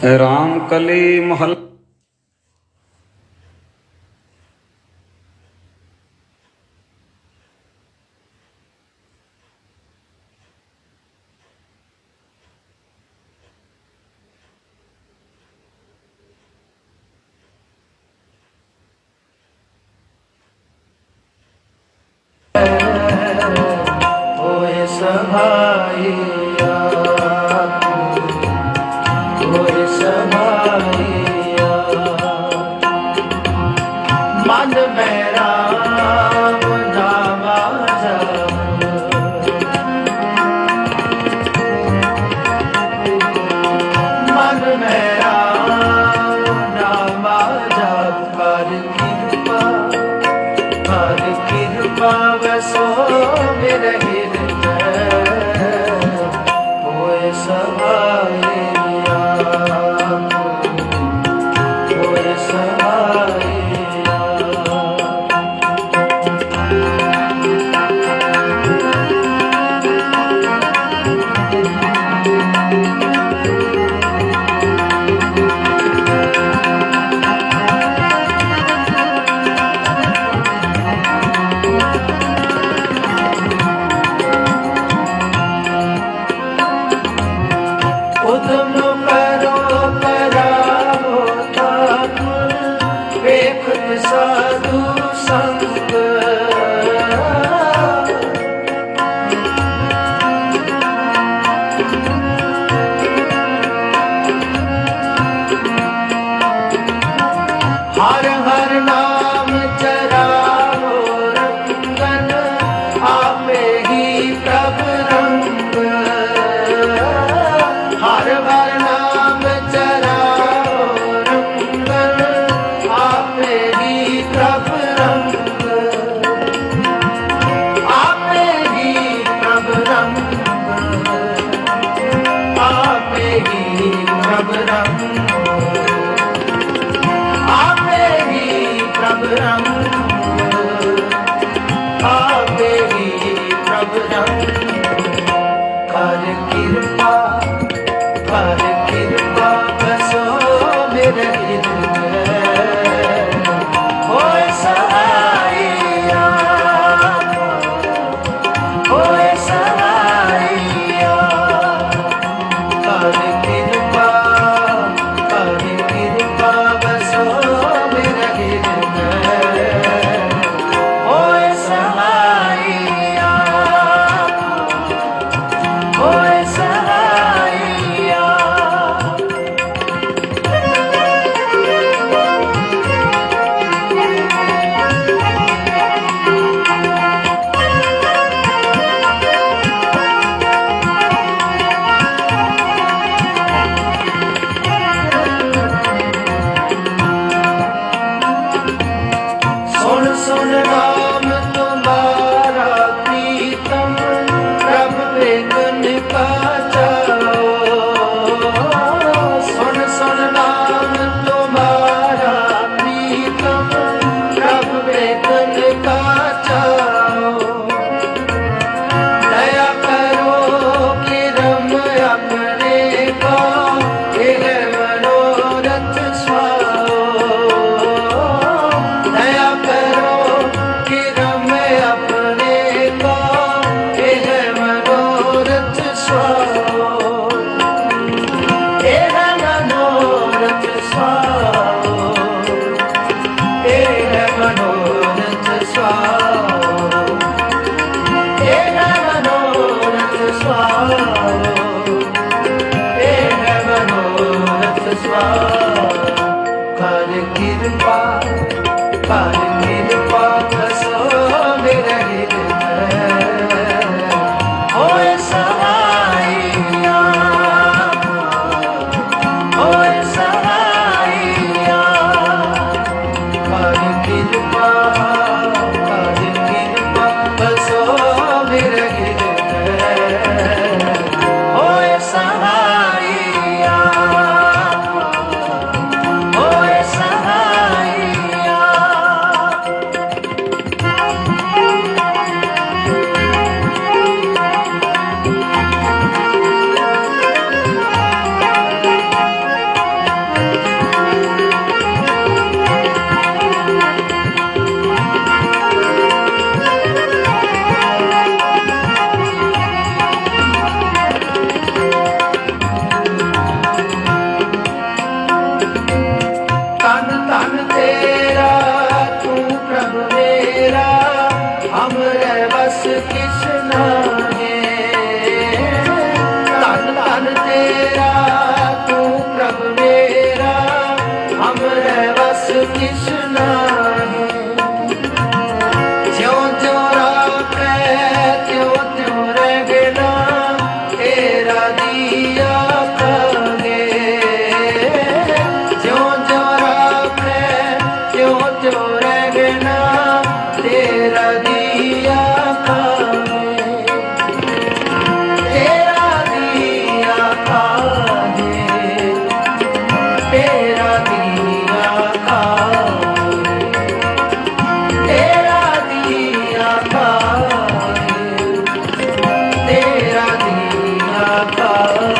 राम कली महल। होए सहाइया, होए सहाइया, मन में राम नामा जप, मन में राम नामा जप, कर कृपा वसो मेरे हृदय, होए सहाइया, होए सहाइया। उद्यम करो करावो ताप, वेखत साधु संग, हर हर नाम चरावो रंगन, आपे ही प्रभु रंग, हर हर नाम चरावो रंगन, आपे ही प्रभु रंग, आपे ही प्रभु रंग, आपे ही प्रभु रंग, आपे ही प्रभु रंग, आपे ही प्रभु रंग। कर कृपा, कर कृपा बसो मेरे हृदय, होए सहाइया, होए सहाइया। कर कृपा, कर कृपा बसो मेरे हृदय, होए सहाइया, होए सहाइया। सुन सुन नाम तुम्हारा प्रीतम, प्रभु वेगन का जाओ। सुन सुन नाम तुम्हारा प्रीतम, प्रभु वेगन का जाओ। दया करो कि रम अपने को, यह मनोरथ स्वाओ। दया करो कि रम अपने को, यह मनोरथ स्वाओ, यह मनोरथ स्वाओ, यह मनोरथ स्वाओ, यह मनोरथ स्वाओ, यह मनोरथ स्वाओ। कर कृपा, कर कृपा बसो मेरे हृदय, होए सहाइया, होए सहाइया। कर कृपा, कर कृपा बसो मेरे हृदय, होए सहाइया, किछ नाही। ज्यों ज्यों राखे त्यों त्यों रहना, तेरा दिया खागे। ज्यों ज्यों राखे त्यों त्यों रहना, तेरा दिया खागे। तेरा दिया खागे, तेरा दिया खागे, तेरा दिया खागे, तेरा दिया खागे।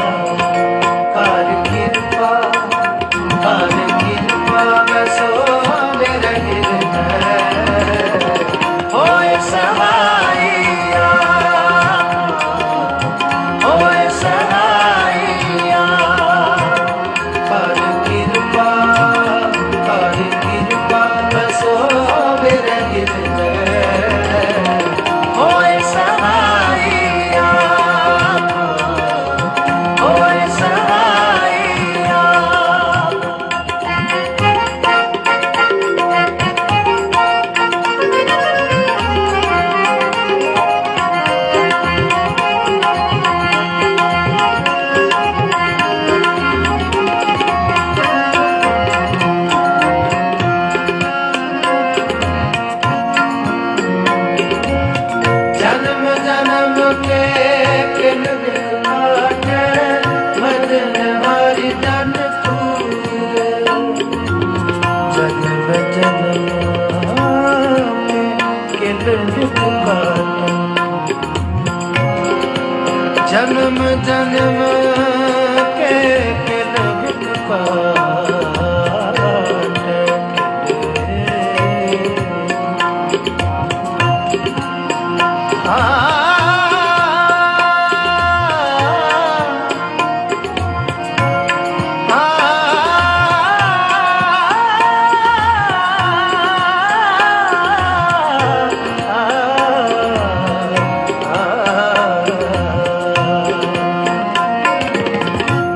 कर कृपा, कर कृपा बसो मेरे हृदय, होए सहाइया, होए सहाइया। कर कृपा, कर कृपा बसो मेरे हृदय, होए सहाइया, होए सहाइया। जन्म जन्म के किन बिखाटे, मदन हरि जन तूरे। जन्म जन्म के किन बिखाटे, जन्म जन्म के किन बिखाटे।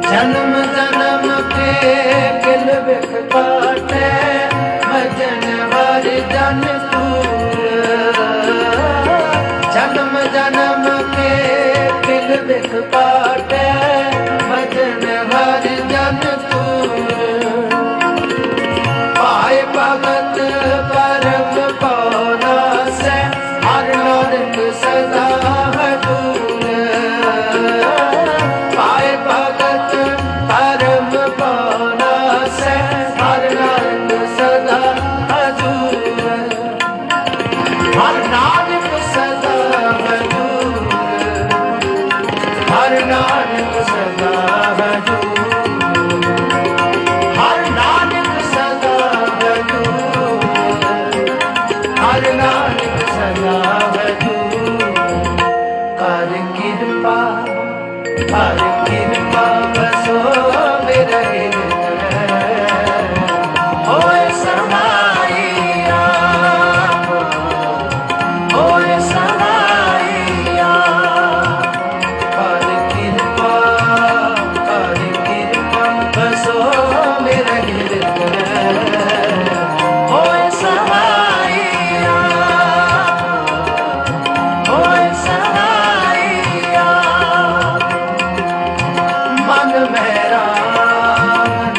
जन्म जन्म के किल बिख काटे, भजन हरि जन तूर। जन्म जन्म के किल बिख काटे, भजन हरि जन तूर। पाए भगत परम पाना से, हर नानक सदा हजूर। पाए भगत परम पाना से, हर नानक सदा हजूर। हर नानक सदा हजूर, हर नानक सदा हजूर, हर नानक सदा हजूर, हर नानक सदा हजूर। कर कृपा, कर कृपा बसो मेरे हृदय, होए सहाइया, होए सहाइया। कर कृपा, कर कृपा बसो मेरे हृदय, होए सहाइया, होए सहाइया। मन मेरा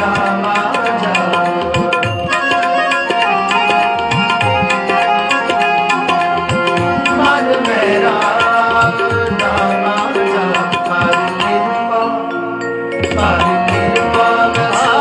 नाम जाओ, मन मेरा नाम जाओ। कर कृपा, कर कृपा बसो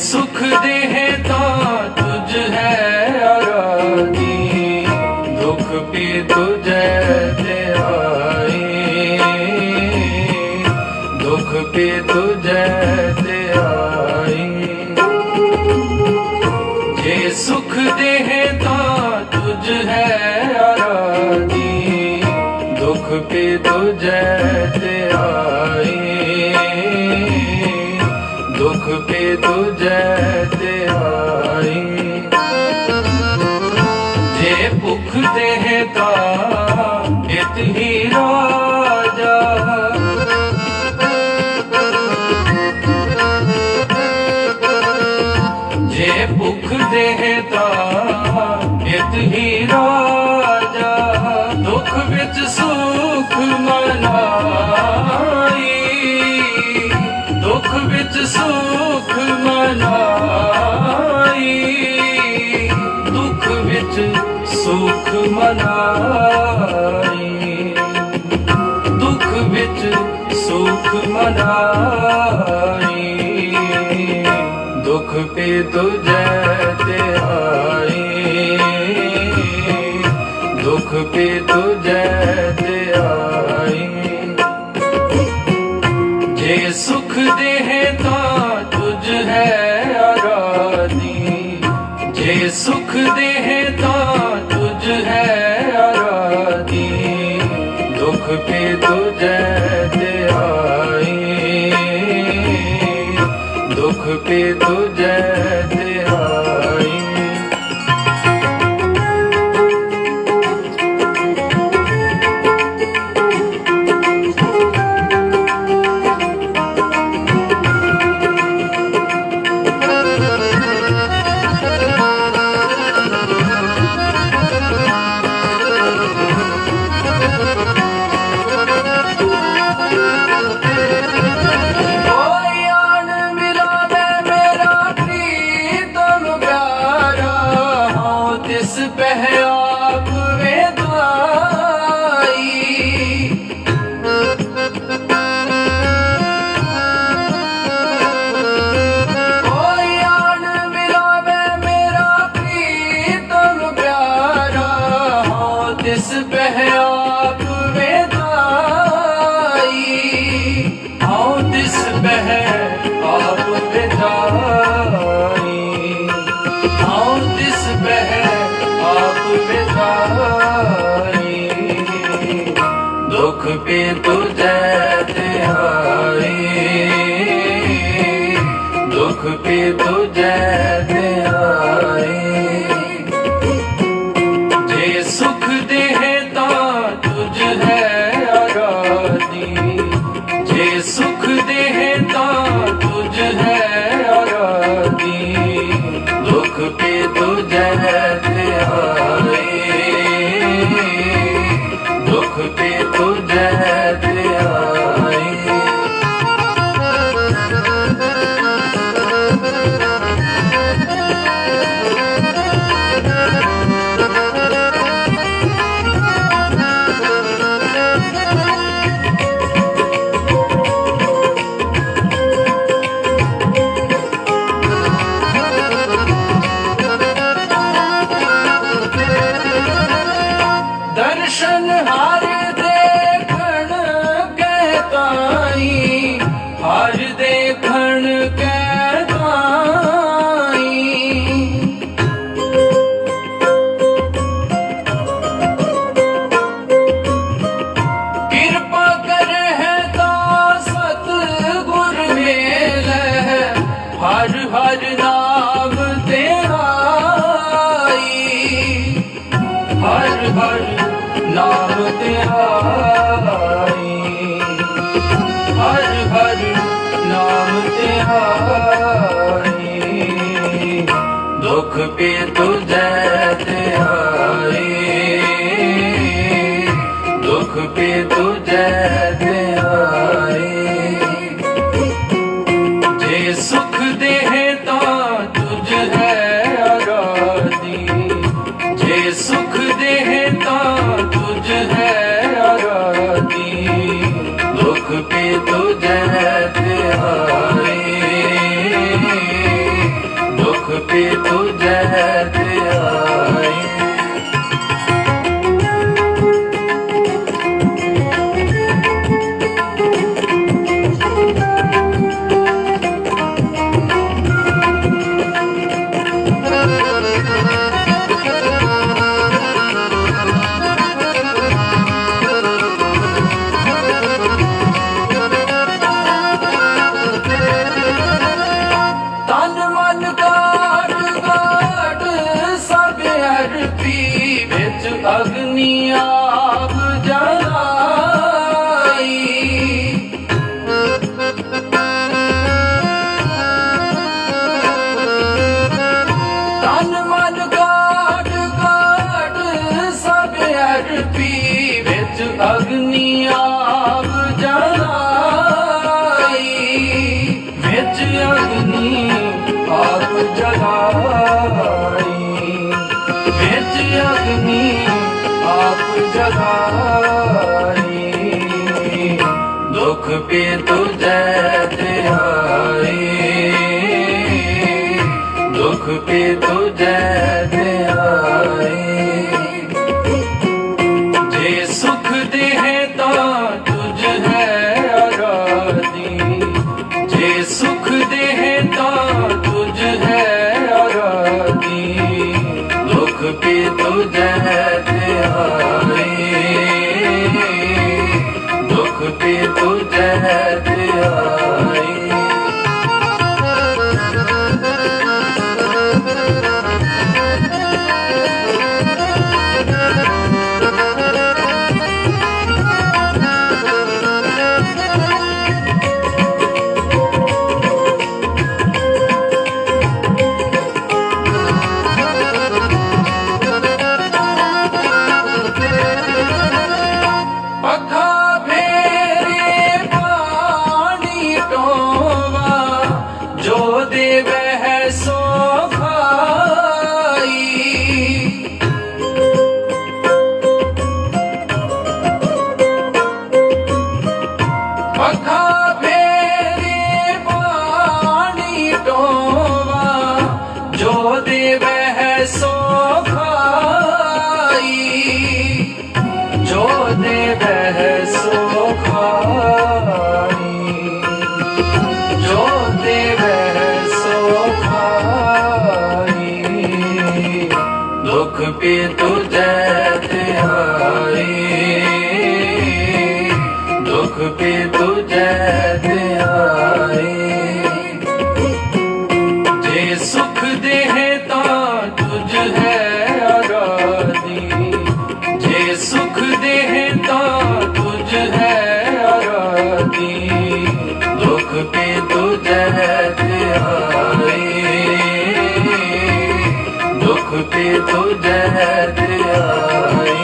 सुख देहे तो तुझ है आराधी, दुख भी तुझे दे आई, दुख भी तुझे दे आई। जे सुख देहे तो तुझ है आराधी, दुख पे तुझे ते आई, दुख पे तुझे ते आई। जे भुख देह ता इत ही राजा, जे भुख देह ता इत ही राजा, दुख विच सुख मनाई, दुख विच सुख मनाई, दुख विच सुख मनाई, दुख विच सुख मनाई। दुख पे तुझे ते आई, दुख पे तुझे ते आई। जे सुख देह ता तुझ है आराधी, जे सुख देह ता तुझ है आराधी, दुख पे तुझे ते आई, दुख पे तुझे ते आई। आप वेदाई, कोई आन मिलावे मेरा प्रीतम प्यारा, हाँ तिस बह आप वेदाई, हाँ तिस बह आप वेदाई, हाँ तिस बह आप विदाई। दुख पे तुझे ते आई, दुख पे तुझे ते आई। जे सुख देह ता तुझ है आराधी, जे सुख देह ता तुझ है आराधी, दुख पे तुझे ते आई, दुख पे तुझे ते आई। दर्शन हार देखण कहताई, हार देखण कहताई। कृपा कर है ता सतगुर मेल, हर हर नाम तेरा हर हर नाम तेरा, हर हर नाम तेरा। दुख पे तुझे ते आई, दुख पे तुझे ते आई। जे सुख देह ता तुझ है आराधी, जे सुख देह ता तुझ है आराधी, दुख पे तुझे ते आई, दुख पे तुझे ते आई। ਕਾਟ ਕਾਟ ਸਭ ਅਰਪੀ ਵਿੱਚ ਅਗਨੀ ਆਪ ਜਲਾਈ ਤਨ ਮਨ ਕਾਟ ਕਾਟ ਸਭ ਅਰਪੀ ਵਿੱਚ ਅਗਨੀ ਆਪ ਜਲਾਈ ਵਿੱਚ ਅਗਨੀ ਆਪ ਜਲਾਈ ਵਿੱਚ ਅਗਨੀ ਆਪ ਜਲਾਈ ਦੁਖ ਪੇ ਤੁਝੈ ਧਿਆਈ ਦੁਖ ਪੇ ਤੁਝੈ ਧਿਆਈ ਜੇ ਸੁਖ ਦੇਹਿ ਤਾਂ ਤੁਝ ਹੈ ਆਰਾਧੀ ਜੇ ਸੁਖ ਦੇਹਿ ਤਾਂ ਤੁਝ ਹੈ ਆਰਾਧੀ ਦੁਖ ਪੇ ਤੁਝੈ ਧਿਆਈ ਦੁਖ ਪੇ ਤੁਝੈ ਧਿਆਈ ਪੱਖਾ ਫੇਰੇ ਪਾਣੀ ਟੋਵਾ ਜੋ ਦੇਵਹਿ ਸੋ ਖਾਈ ਪੱਖਾ ਫੇਰੇ ਪਾਣੀ ਟੋਵਾ ਜੋ ਦੇਵਹਿ ਸੋ ਖਾਈ ਜੋ ਦੇਵਹਿ ਸੋ ਖਾਈ ਜੋ ਦੇਵਹਿ ਸੋ ਖਾਈ ਦੁਖ ਪੇ ਤੁਝੈ ਧਿਆਈ ਦੁਖ ਪੇ ਤੁਝੈ ਧਿਆਈ ਜੇ ਸੁਖ ਦੇਹਿ ਤਾਂ ਤੁਝ ਹੈ ਆਰਾਧੀ ਜੇ ਸੁਖ ਦੇਹਿ ਤਾਂ ਤੁਝ ਹੈ ਆਰਾਧੀ ਦੁਖ ਪੇ ਤੁਝੈ ਧਿਆਈ ਦੁਖ ਪੇ ਤੁਝੈ ਧਿਆਈ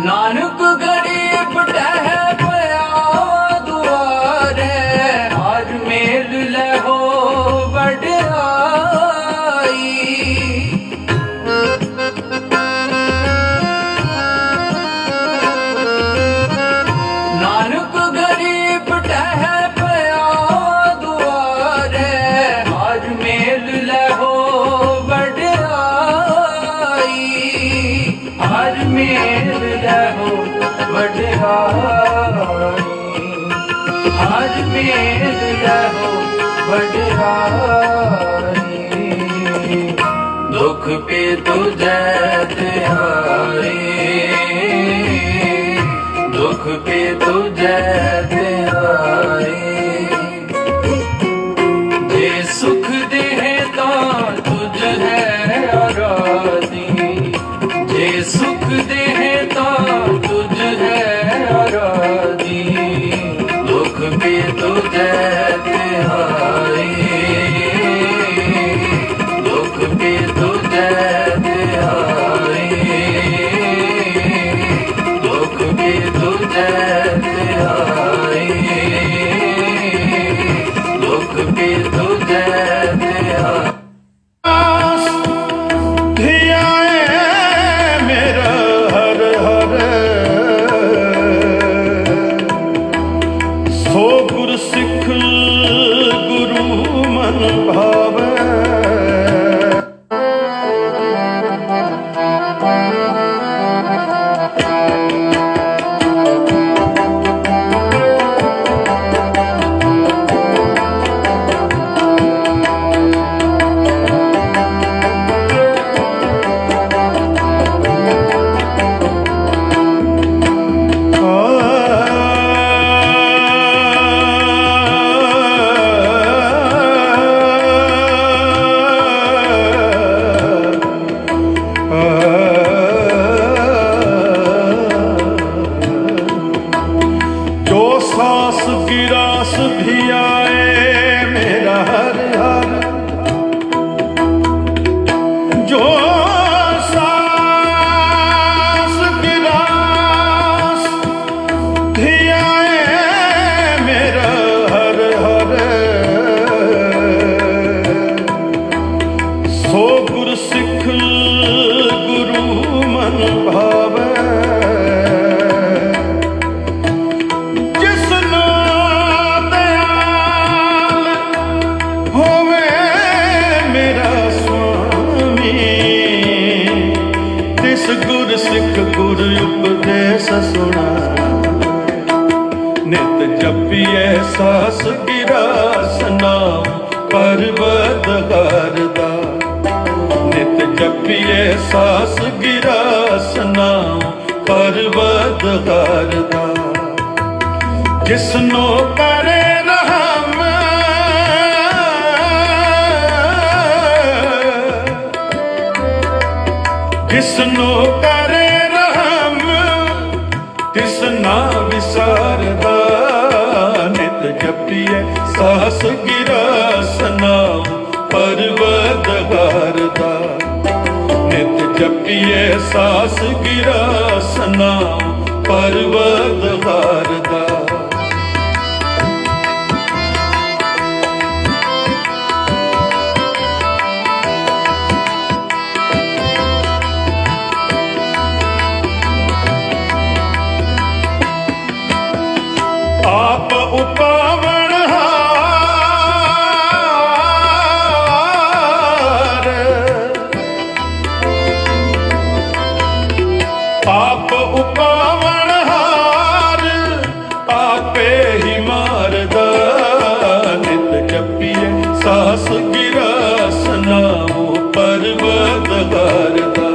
ਨਾਨਕ ਗਰੀਬ ਟਹਿ ਪਿਆ ਦੁਆਰੇ ਹਰ ਮੇਲ ਲਹੋ ਵਡਿਆਈ ਨਾਨਕ ਗਰੀਬ ਟਹਿ ਪਿਆ ਦੁਆਰੇ ਹਰ ਮੇਲ ਲਹੋ ਵਡਿਆਈ ਹਰ ਮੇਲ ਲਹੋ ਵਡਿਆਈ ਹਰ ਮੇਲ ਲਹੋ ਵਡਿਆਈ ਦੁਖ ਪੇ ਤੁਝੈ ਧਿਆਈ ਦੁਖ ਪੇ ਤੁਝੈ ਧਿਆਈ ਜੇ ਸੁਖ ਦੇਹਿ ਤਾਂ ਤੁਝ ਹੈ ਆਰਾਧੀ ਜੇ ਸੁਖ ਦੇਹਿ ਤਾਂ ਤੁਝ ਹੈ ਆਰਾਧੀ ਦੁਖ ਪੇ ਤੁਝੈ ਧਿਆਈ ਦੁਖ ਪੇ ਤੁਝੈ ਧਿਆਈ ਦੁਖ ਪੇ ਤੁਝੈ ਧਿਆਈ ਜਪੀਏ ਸਾਸ ਗਿਰਾਸ ਨਾਮ ਪਰਵਤਗਾਰ ਦਾ ਨਿਤ ਜਪੀਏ ਸਾਸ ਗਿਰਾਸ ਨਾਮ ਪਰਵਤਗਾਰ ਦਾ ਜਿਸਨੋ ਕਰੇ ਰਹਿਮ ਜਿਸਨੋ ਕਰੇ ਰਹਿਮ ਤਿਸ ਨਾ ਵਿਸਾਰਦਾ ਨਿਤ ਜਪੀਏ ਸਾਸ ਗਿਰਾਸ ਨਾਮ ਪਰਵਤਗਾਰ ਦਾ ਨਿਤ ਜਪੀਏ ਸਾਸ ਗਿਰਾਸ ਨਾਮ ਪਰਵਤਗਾਰ ਦਾ ਆਪ ਉਪਾਵਣ ਹਾਰ ਆਪ ਉਪਾਵਣ ਹਾਰ ਆਪੇ ਹੀ ਮਾਰਦਾ ਨਿਤ ਜਪੀਏ ਸਾਸ ਗਿਰਾਸ ਨਾਮ ਪਰਵਤਗਾਰ ਦਾ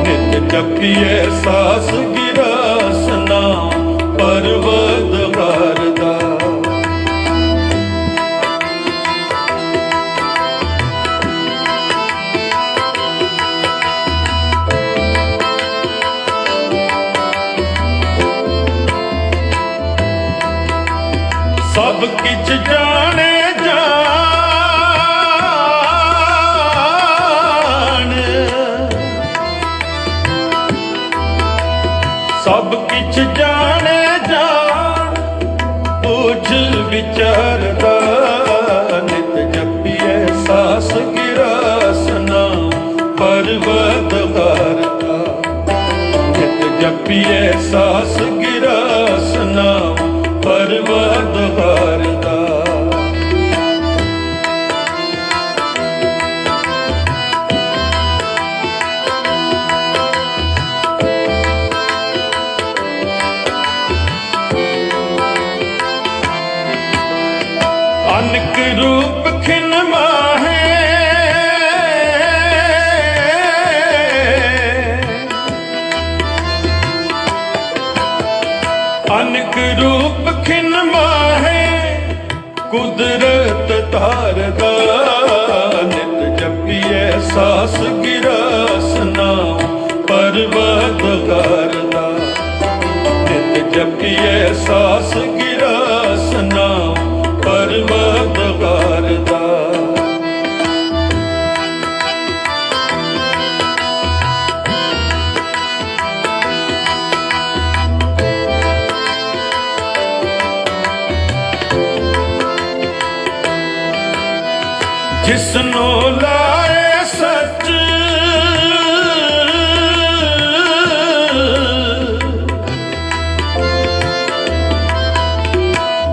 ਨਿਤ ਜਪੀਏ ਸਾਸ ਗਿਰਾਸ ਨਾਮ ਪਰਵਤਗਾਰ ਦਾ ਸਭ ਕਿਛ ਜਾਣੇ ਜਾਣ ਸਭ ਕਿਛ ਜਾਣੇ ਜਾਣ ਬੁਝ ਵਿਚਰਦਾ ਨਿਤ ਜਪੀਏ ਸਾਸ ਗਿਰਾਸ ਨਾਮ ਪਰਵਤਗਾਰ ਦਾ ਨਿਤ ਜਪੀਏ ਸਾਸ ਗਿਰਾਸ ਨਾਮ ਪਰਵਤਗਾਰ ਦਾ ਅਨਕ ਰੂਪ ਖਿਨ ਮਾਹੇ ਅਨਕ ਰੂਪ ਖਿਨ ਮਾਹੇ ਕੁਦਰਤ ਧਾਰਦਾ ਨਿਤ ਜਪੀਏ ਸਾਸ ਗਿਰਾਸ ਨਾਮ ਪਰਵਤਗਾਰ ਦਾ ਨਿਤ ਜਪੀਏ ਸਾਸ ਗਿਰਾਸ ਨਾਮ ਪਰਵਤਗਾਰ ਦਾ ਜਿਸਨੋ ਲਾਏ ਸੱਚ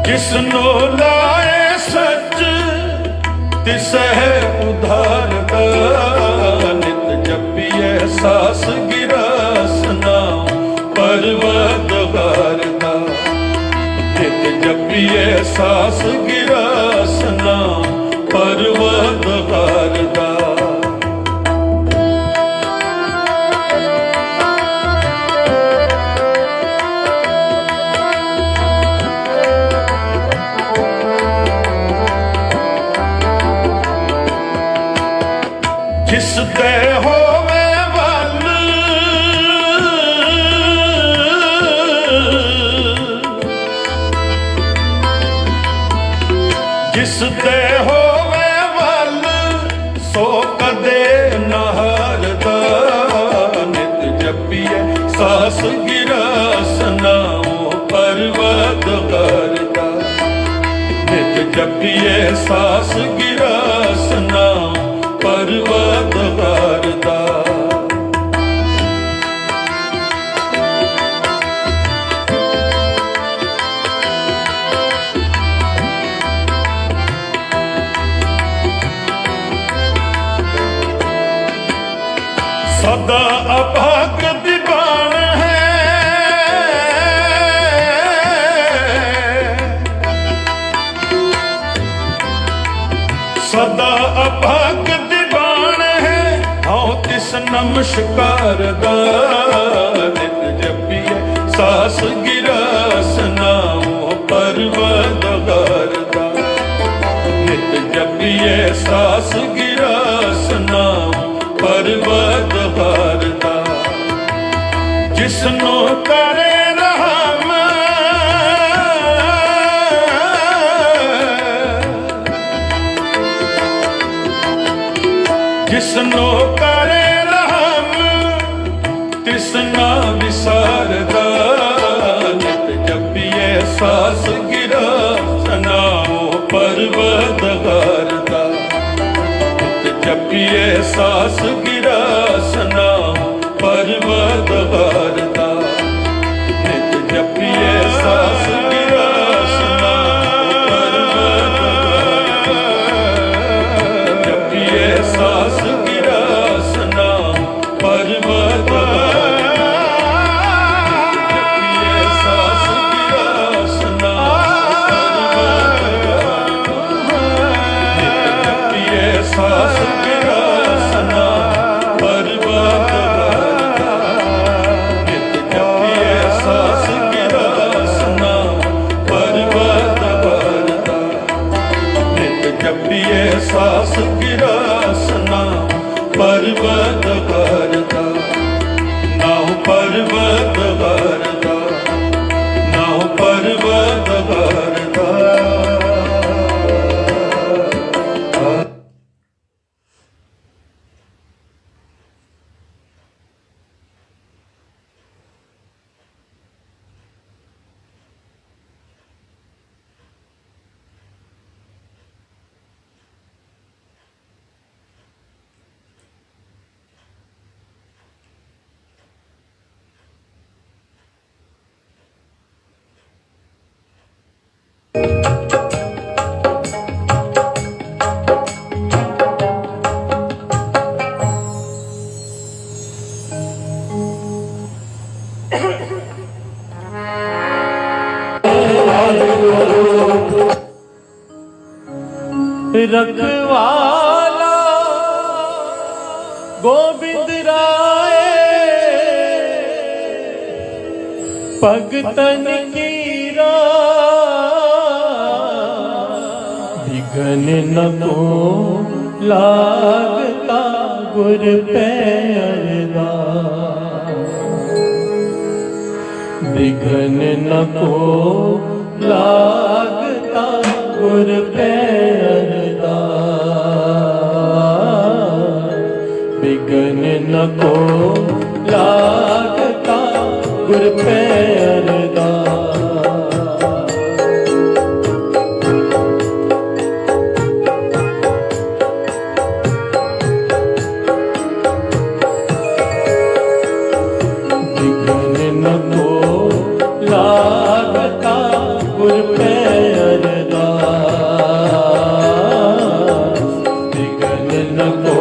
ਜਿਸਨੋ ਲਾਏ ਸੱਚ ਤਿਸਹਿ ਉਧਾਰਦਾ ਨਿਤ ਜਪੀਏ ਸਾਸ ਗਿਰਾਸ ਨਾਮ ਪਰਵਤਗਾਰ ਦਾ ਨਿਤ ਜਪੀਏ ਸਾਸ ਗਿਰਾਸ ਨਾਮ ਪਰਵਤਗਾਰ ਦਾ ਜਿਸ ਤੇ ਹੋਵੇ ਵੱਲ ਜਿਸ ਤੇ ਹੋਵੇ ਵੱਲ ਸੋ ਕਦੇ ਨਾ ਹਾਰਦਾ ਨਿਤ ਜਪੀਏ ਸਾਸ ਗਿਰਾਸ ਨਾਮ ਪਰਵਤਗਾਰ ਦਾ ਨਿਤ ਜਪੀਏ ਸਾਸ ਗਿਰਾਸ ਨਾਮ ਪਰਵਤਗਾਰ ਦਾ ਸਦਾ ਅਭਾਗ ਦੀਵਾਨ ਹੈ नमस्कार दा नित जपिए सास गिरास नाओ परवदगार दा नित जपिए सास गिरास नाओ परवदगार दा जिसनो करे रहम जिसनो करे रहम तिसना विसारदा नित जपिए सास गिरास नाओ परवदगार दा नित जपिए सास गिरास नाओ परवदगार दा नित जपिए सास गिरास नाओ परवदगार दा जपिए सास गिरास नाओ परवदगार जपिए सास गिरास नाओ परवदगार जपिए सास गिरास नाओ परवदगार नित जपिए सास गिरास नाओ परवदगार नित जपिए सास गिरास नाओ परवदगार नाओ परवदगार नाओ परवदगार रखवाला गोविंद राय भगतन कीरा विघन न को लागता गुर पैरदा विघन न को लागता गुर पैरदा विघन न को लागता गुर पैरदा विघन न को लागता गुर पैरदा विघन न को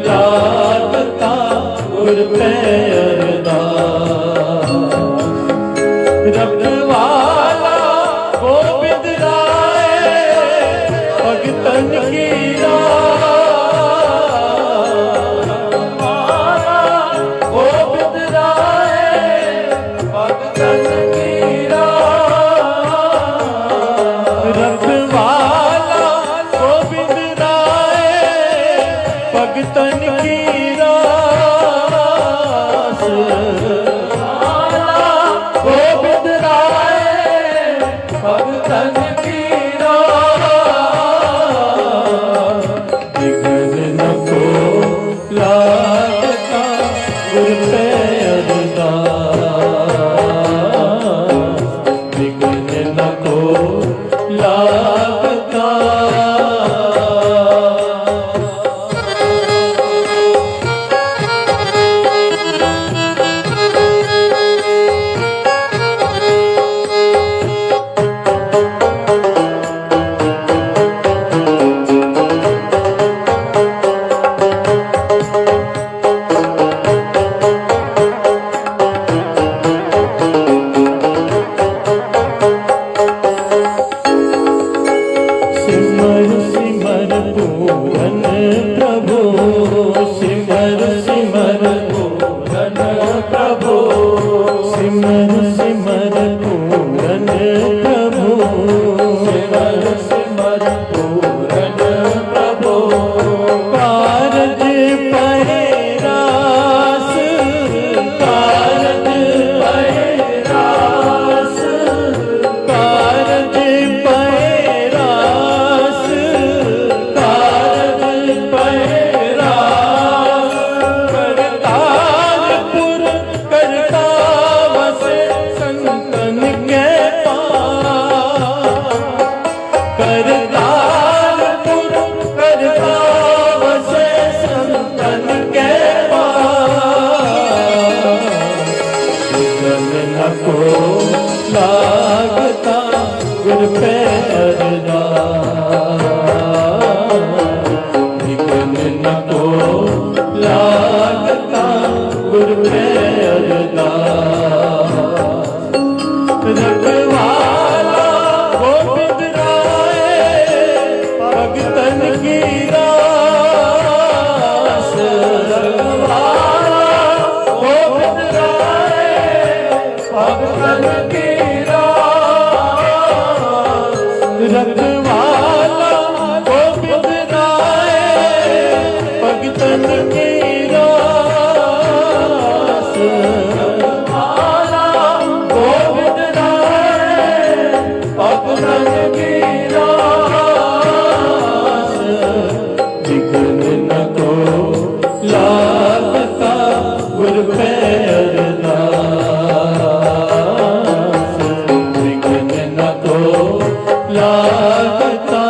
लागता गुर पैरदा रखवाला गोविंद राय भगतन कीरा गोविंद राय भगतन कीरा रखवाला गोविंद राय भगतन कीरा गोविंद राय भगतन कीरा विघन न को लागता गुर पैरदा विघन न को लागता विघ्न न को लागता गुर पे अरदास, विघ्न न को लागता गुर पे अरदास। रखवाला गोविंद राय भगतन की रास, रखवाला गोविंद राय भगतन की रास, रखवाला गोविंद राय भगतन की रास, रखवाला गोविंद राय भगतन की रास। विघ्न न को लागता गुर पे अरदास, विघ्न न को लागता।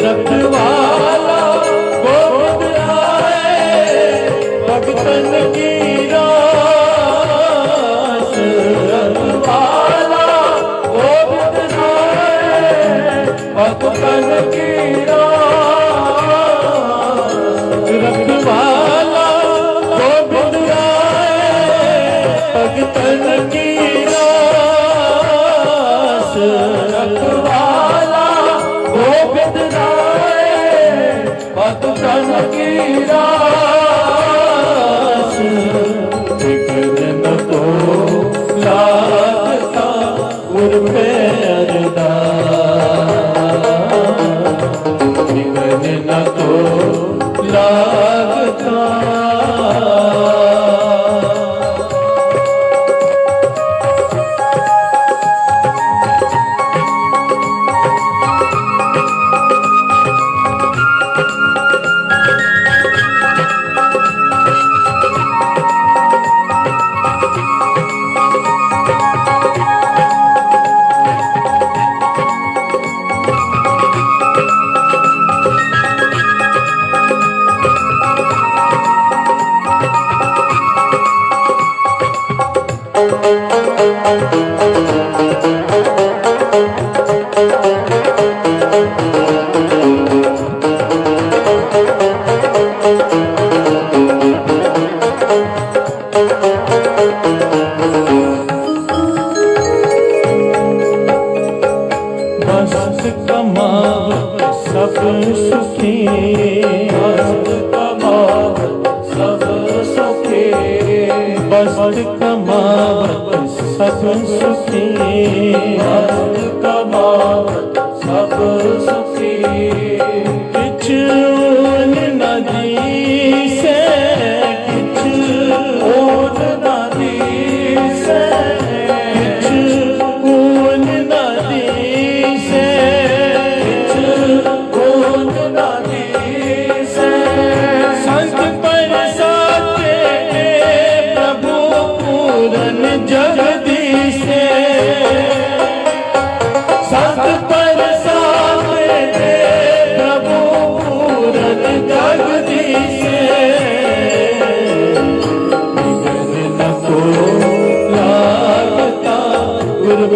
रखवाला गोविंद राय भगतन की रास, रखवाला गोविंद राय भगतन की रास, रखवाला गोविंद राय भगतन की रास, रखवाला गोविंद राय भगतन की रास। विघ्न न को लागता गुर पे अरदास, विघ्न न को लागता। सब सुखी, बस्त कमावत सब सुखी, बस्त कमावत सब सुखी, बस्त कमावत सब सुखी। किछ ओन नदी से, किछ ओन नदी से, किछ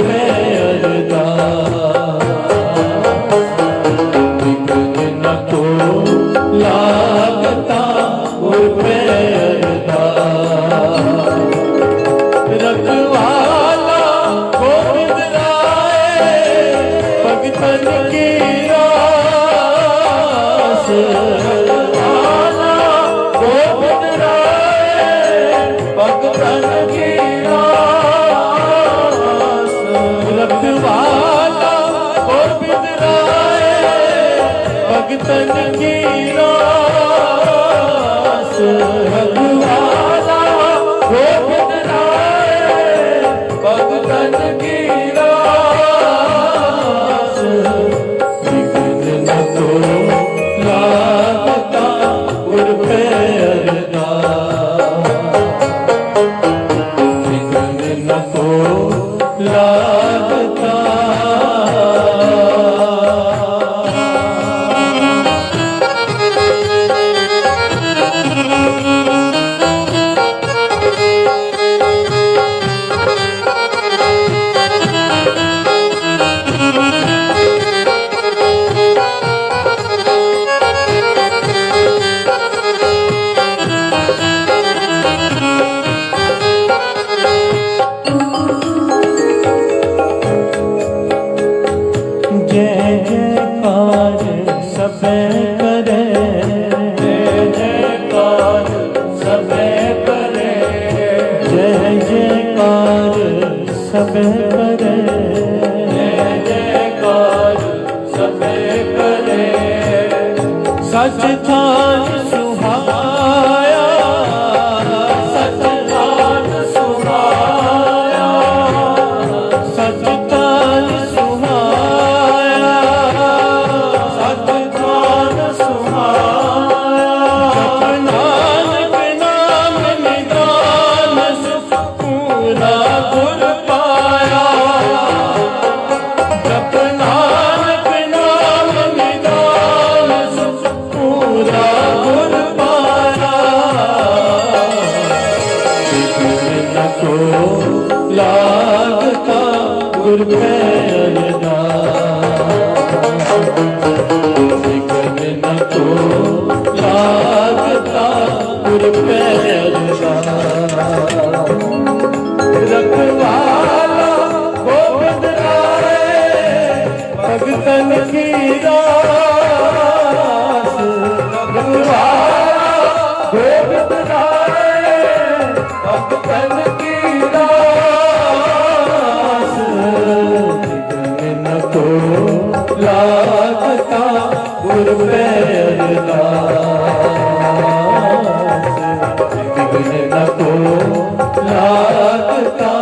है अरदास बिघन न को लागता गुर पे अरदास रखवाला गोविंद राय भगतन की रास रखवाला गोविंद राय भगतन की रास रखवाला गोविंद राय भगतन की रास रखवाला गोविंद भगतन की रास बिघन न को लागता गुर पे अरदास बिघन न को लागता सच थान सुहाया सच थान सुहाया सच थान सुहाया सच थान सुहाया नानक नाम निदान सुख पूरा गुर पाया जप नानक नाम निदान सुख पूरा गुर पाया बिघन न को लागता गुर पे अरदास बिघन न को लागता गुर पे अरदास रखवाला गोविंद राय भगतन की रास रखवाला गोविंद राय भगतन की रास बिघन न को लागता गुर पे अरदास बिघन न को लागता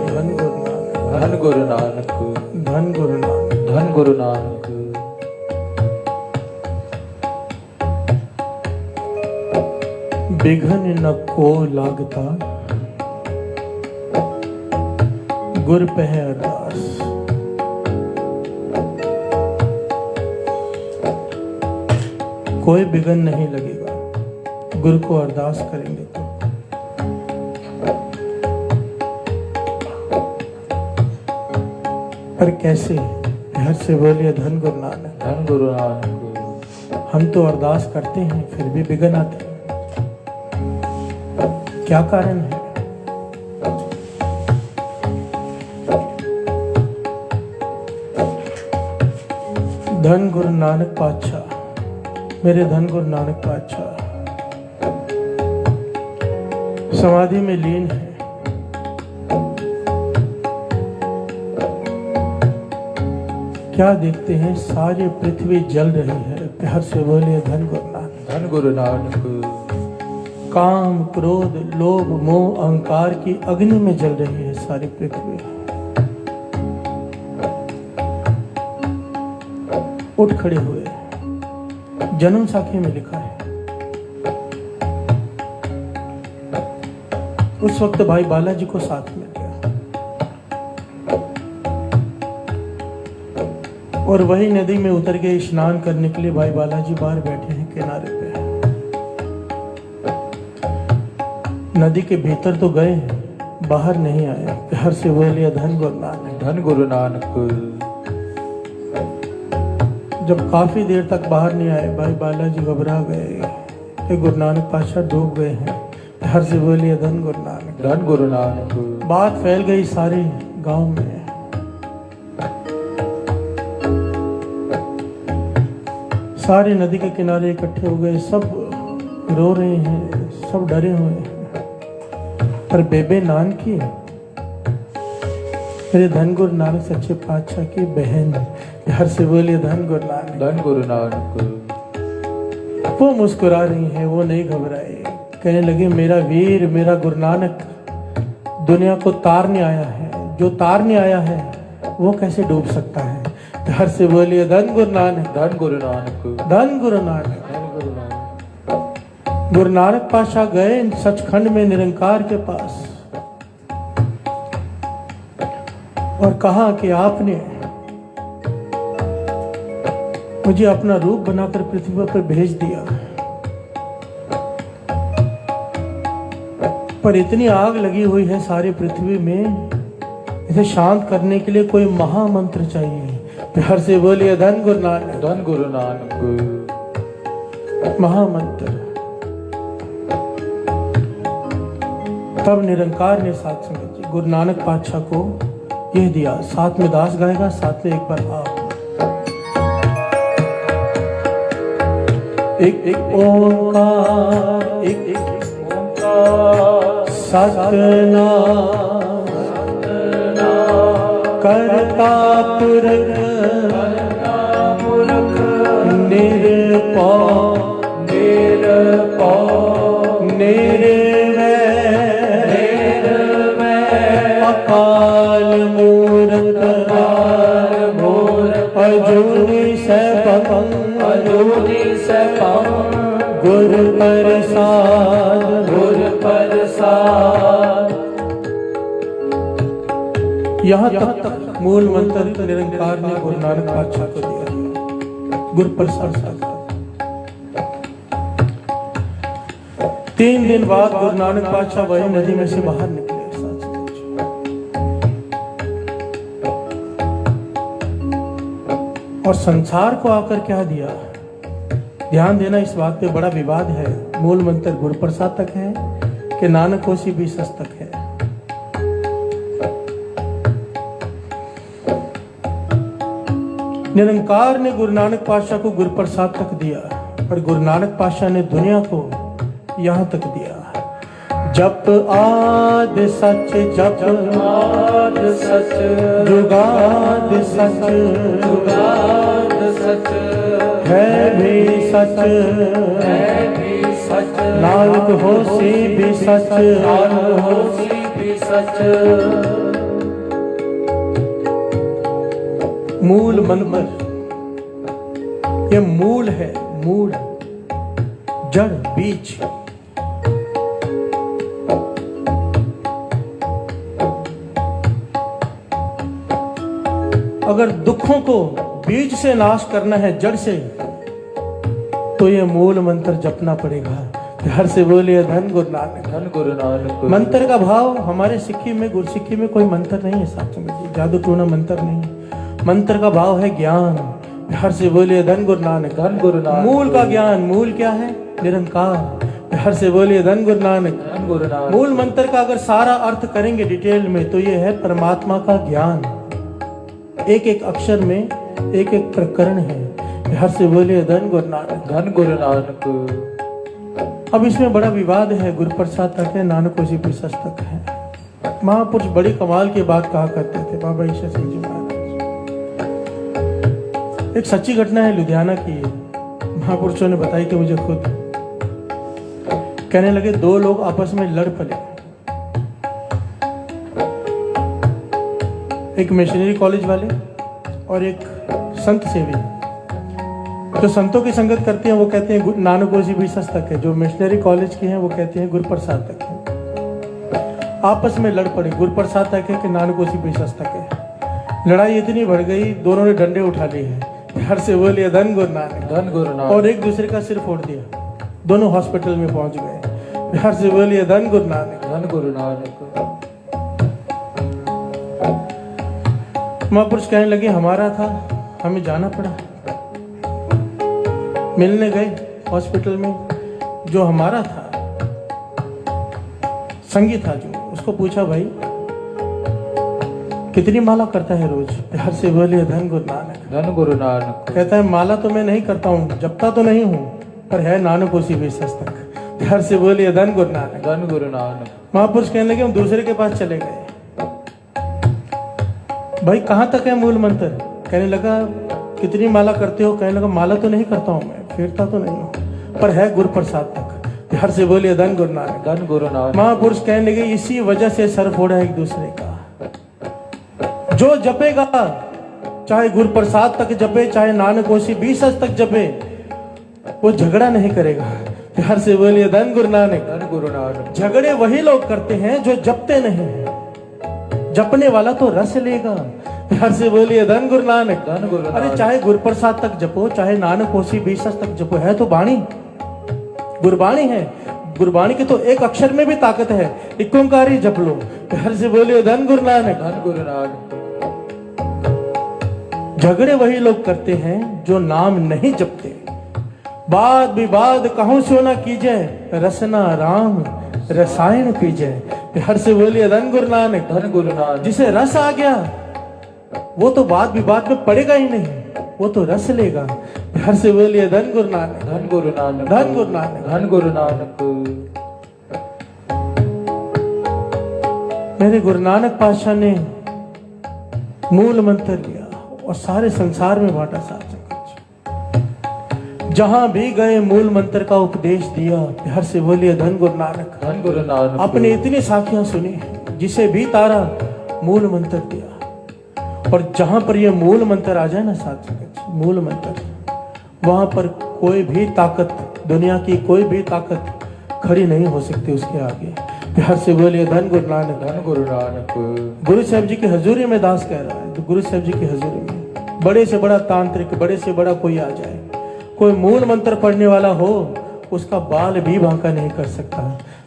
धन गुरु नानक धन गुरु नानक धन गुरु नानक बिघन न को लागता गुर पे अरदास कोई बिघन नहीं लगेगा गुरु को अरदास करेंगे तो पर कैसे घर से बोलिए धन गुरु नानक धन गुरु नानक हम तो अरदास करते हैं फिर भी बिघन आते हैं क्या कारण है धन गुरु नानक पातशाह मेरे धन गुरु नानक पातशाह समाधि में लीन है क्या देखते हैं, सारी पृथ्वी जल रही है। प्यार से बोलिए धन गुरु नानक। धन गुरु नानक। काम, क्रोध, लोभ, मोह, अहंकार की अग्नि में जल रही है सारी पृथ्वी। उठ खड़े हुए, जन्म साखी में लिखा है। उस वक्त भाई बालाजी को साथ मिल गया और वही नदी में उतर के स्नान करने के लिए भाई बालाजी बाहर बैठे हैं किनारे पे। नदी के भीतर तो गए, बाहर नहीं आए। प्यार से बोलिए धन गुरु नानक। धन गुरु नानक। जब काफी देर तक बाहर नहीं आए, भाई बालाजी घबरा गए कि गुरु नानक पातशाह डूब गए हैं। प्यार से बोलिए धन गुरु नानक। धन गुरु नानक। बात फैल गई सारे गांव में। सारे नदी के किनारे इकट्ठे हो गए, सब रो रहे हैं, सब डरे हुए हैं। पर बेबे नानकी, मेरे धन गुरु नानक सच्चे पातशाह की बहन, प्यार से बोलिए धन गुरु नानक। धन गुरु नानक। वो मुस्कुरा रही हैं, वो नहीं घबराए। कहने लगे मेरा वीर, मेरा गुरु नानक दुनिया को तारने आया है। जो तारने आया है वो कैसे डूब सकता है। प्यार से बोलिए धन गुरु नानक। धन गुरु नानक। धन गुरु नानक। धन गुरु नानक। गुरु नानक पातशाह गए सचखंड में निरंकार के पास और कहा कि आपने मुझे अपना रूप बनाकर पृथ्वी पर भेज दिया, पर इतनी आग लगी हुई है सारी पृथ्वी में, इसे शांत करने के लिए कोई महामंत्र चाहिए। प्यार से बोलिए धन गुरु नानक। धन गुरु नानक। महामंत्र। तब निरंकार ने साथ संगत जी गुरु नानक पातशाह को यह दिया। साथ में दास गाएगा, साथ में एक बार आप। एक ओंकार, एक ओंकार, सतनाम करता पुरख निरपौ निर्वैर अकाल मूरत अजूनी सपं गुरु प्रसाद। यहाँ तक मूल मंत्र निरंकार ने गुरु नानक पातशाह को दिया, गुरु प्रसाद। 3 दिन बाद गुरु नानक पातशाह वही नदी में से बाहर निकले। और संसार को आकर क्या दिया, ध्यान देना, इस बात पे बड़ा विवाद है। मूल मंत्र गुरु प्रसाद तक है कि नानक होशी भी सस तक है। निरंकार ने गुरु नानक पातशाह को गुरु प्रसाद तक दिया, पर गुरु नानक पातशाह ने दुनिया को यहां तक दिया। जप आद सच, जप आद सच, जुगाद सच, जुगाद सच, है भी सच, है भी सच, नानक होसी भी सच, नानक होसी भी सच। मूल मंत्र, ये मूल है, मूल, जड़, बीज। अगर दुखों को बीज से नाश करना है, जड़ से, तो ये मूल मंत्र जपना पड़ेगा। प्यार से बोलिए धन गुरु नानक। धन गुरु नानक। मंत्र का भाव हमारे सिक्की में, गुरु सिक्की में कोई मंत्र नहीं है साथ में, जादू टूना मंत्र नहीं। मंत्र का भाव है ज्ञान। प्यार से बोलिए धन गुरु नानक। धन गुरु नानक। मूल का ज्ञान, मूल क्या है? निरंकार। प्यार से बोलिए धन गुरु नानक। धन गुरु नानक। मूल मंत्र का अगर सारा अर्थ करेंगे डिटेल में, तो ये है परमात्मा का ज्ञान। एक एक अक्षर में एक एक प्रकरण है। प्यार से बोलिए धन गुरु नानक। धन गुरु नानक। अब इसमें बड़ा विवाद है, गुरु प्रसाद तक है, नानक होशी भी सच तक है। महापुरुष बड़ी कमाल की बात कहा करते थे, बाबा ईशा सिंह जी महाराज। एक सच्ची घटना है, लुधियाना की है। महापुरुषों ने बताई कि मुझे खुद। कहने लगे दो लोग आपस में लड़ पड़े, एक मिशनरी कॉलेज वाले और एक संत सेवी। जो संतों की संगत करते हैं वो कहते हैं नानक ओसी बीसस तक है, जो मिशनरी कॉलेज के हैं वो कहते हैं गुरुप्रसाद तक है। आपस में लड़ पड़े, गुरुप्रसाद तक है कि नानक ओसी बीसस तक है। लड़ाई इतनी बढ़ गई, दोनों ने डंडे उठा लिए हैं, हर से बोलिए धन गुरु नानक, धन गुरु नानक। और एक दूसरे का सिर फोड़ दिया। दोनों हॉस्पिटल में पहुंच गए। हर से बोलिए धन गुरु नानक, धन गुरु नानक। महापुरुष कहने लगे हमारा था, हमें जाना पड़ा। मिलने गए हॉस्पिटल में, जो हमारा था संगी था, जो उसको पूछा भाई कितनी माला करता है रोज? प्यार से बोलिए धन गुरु नानक, धन गुरु नानक। कहता है माला तो मैं नहीं करता हूँ, जपता तो नहीं हूँ, पर है नानक उसी बेसस तक। प्यार से बोलिए धन गुरु नानक, धन गुरु नानक। महापुरुष कहने लगे हम दूसरे के पास चले गए। भाई कहाँ तक है मूल मंत्र? कहने लगा कितनी माला करते हो? कहने लगा माला तो नहीं करता हूँ मैं, फेरता तो नहीं हूँ, पर है गुरु प्रसाद तक। प्यार से बोलिए धन गुरु नानक, धन गुरु नानक। महापुरुष कहने लगे इसी वजह से सर फोड़ा एक दूसरे का। जो जपेगा, चाहे गुरु प्रसाद तक जपे, चाहे नानक ओसी बीसस तक जपे, वो झगड़ा नहीं करेगा। प्यार से बोलिए धन गुरु नानक, धन गुरु नानक। झगड़े वही लोग करते हैं जो जपते नहीं हैं। जपने वाला तो रस लेगा। प्यार से बोलिए धन गुरु नानक, धन गुरु नानक। अरे चाहे गुरु प्रसाद तक जपो, चाहे नानक ओसी बीसस तक जपो, है तो बाणी, गुरबाणी है। गुरबाणी के तो एक अक्षर में भी ताकत है, एक ओंकारी जप लो। प्यार से बोलिए धन गुरु नानक, धन गुरु नानक। झगड़े वही लोग करते हैं जो नाम नहीं जपते। वाद विवाद कहूं सो न कीजे, रसना राम रसायन पीजे। प्यार से बोलिए धन गुरु नानक, धन गुरु नानक। जिसे रस आ गया वो तो वाद विवाद में पड़ेगा ही नहीं, वो तो रस लेगा। प्यार से बोलिए धन गुरु नानक, धन गुरु नानक। धन गुरु नानक, धन गुरु नानक। मेरे गुरु नानक पातशाह ने मूल मंत्र लिया और सारे संसार में बांटा। साथ जहां भी गए मूल मंत्र का उपदेश दिया। प्यार से बोलिए धन गुरु नानक, धन गुरु नानक। आपने इतनी साखियां सुनी, जिसे भी तारा मूल मंत्र दिया। और जहां पर ये मूल मंत्र आ जाए ना साथ मूल मंत्र, वहां पर कोई भी ताकत, दुनिया की कोई भी ताकत खड़ी नहीं हो सकती उसके आगे। प्यार से बोलिए धन गुरु नानक, धन गुरु नानक। गुरु साहब जी की हजूरी में दास कह रहा है, तो गुरु साहब जी की हजूरी में बड़े से बड़ा तांत्रिक, बड़े से बड़ा कोई आ जाए, कोई मूल मंत्र पढ़ने वाला हो, उसका बाल भी बांका नहीं कर सकता।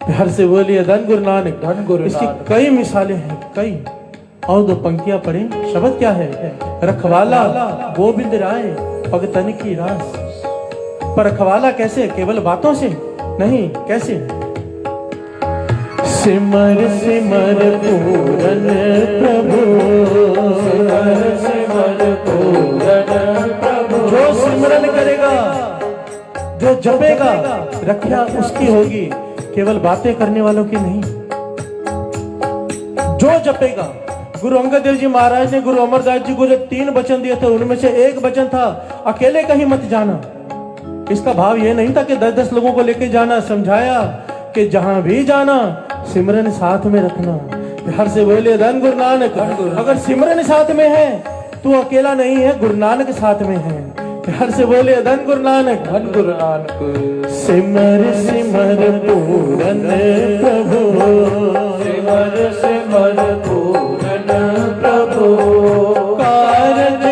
प्यार से बोलिए धन गुरु नानक, धन गुरु इसकी नानक। कई मिसालें हैं, कई। और दो पंक्तियां पढ़े। शब्द क्या है? रखवाला गोविंद राय भगतन की रास। पर रखवाला कैसे? केवल बातों से नहीं, कैसे? सिमर सिमर पूरन प्रभु, सिमर सिमर पूरन प्रभु। जो सिमरन करेगा, जो जपेगा, रक्षा उसकी होगी, केवल बातें करने वालों की नहीं। जो जपेगा, गुरु अंगद देव जी महाराज ने गुरु अमरदास जी को जब 3 वचन दिए थे, उनमें से एक वचन था अकेले कहीं मत जाना। इसका भाव यह नहीं था कि 10-10 लोगों को लेके जाना, समझाया कि जहां भी जाना सिमरन साथ में रखना। हर से बोले धन गुरु नानक, अगर सिमरन साथ में है तो अकेला नहीं है, गुरु नानक साथ में है। हर से बोले धन गुरु नानक, धन गुरु नानक। सिमर सिमर पूरन प्रभु, सिमर सिमर पूरन प्रभु। कारज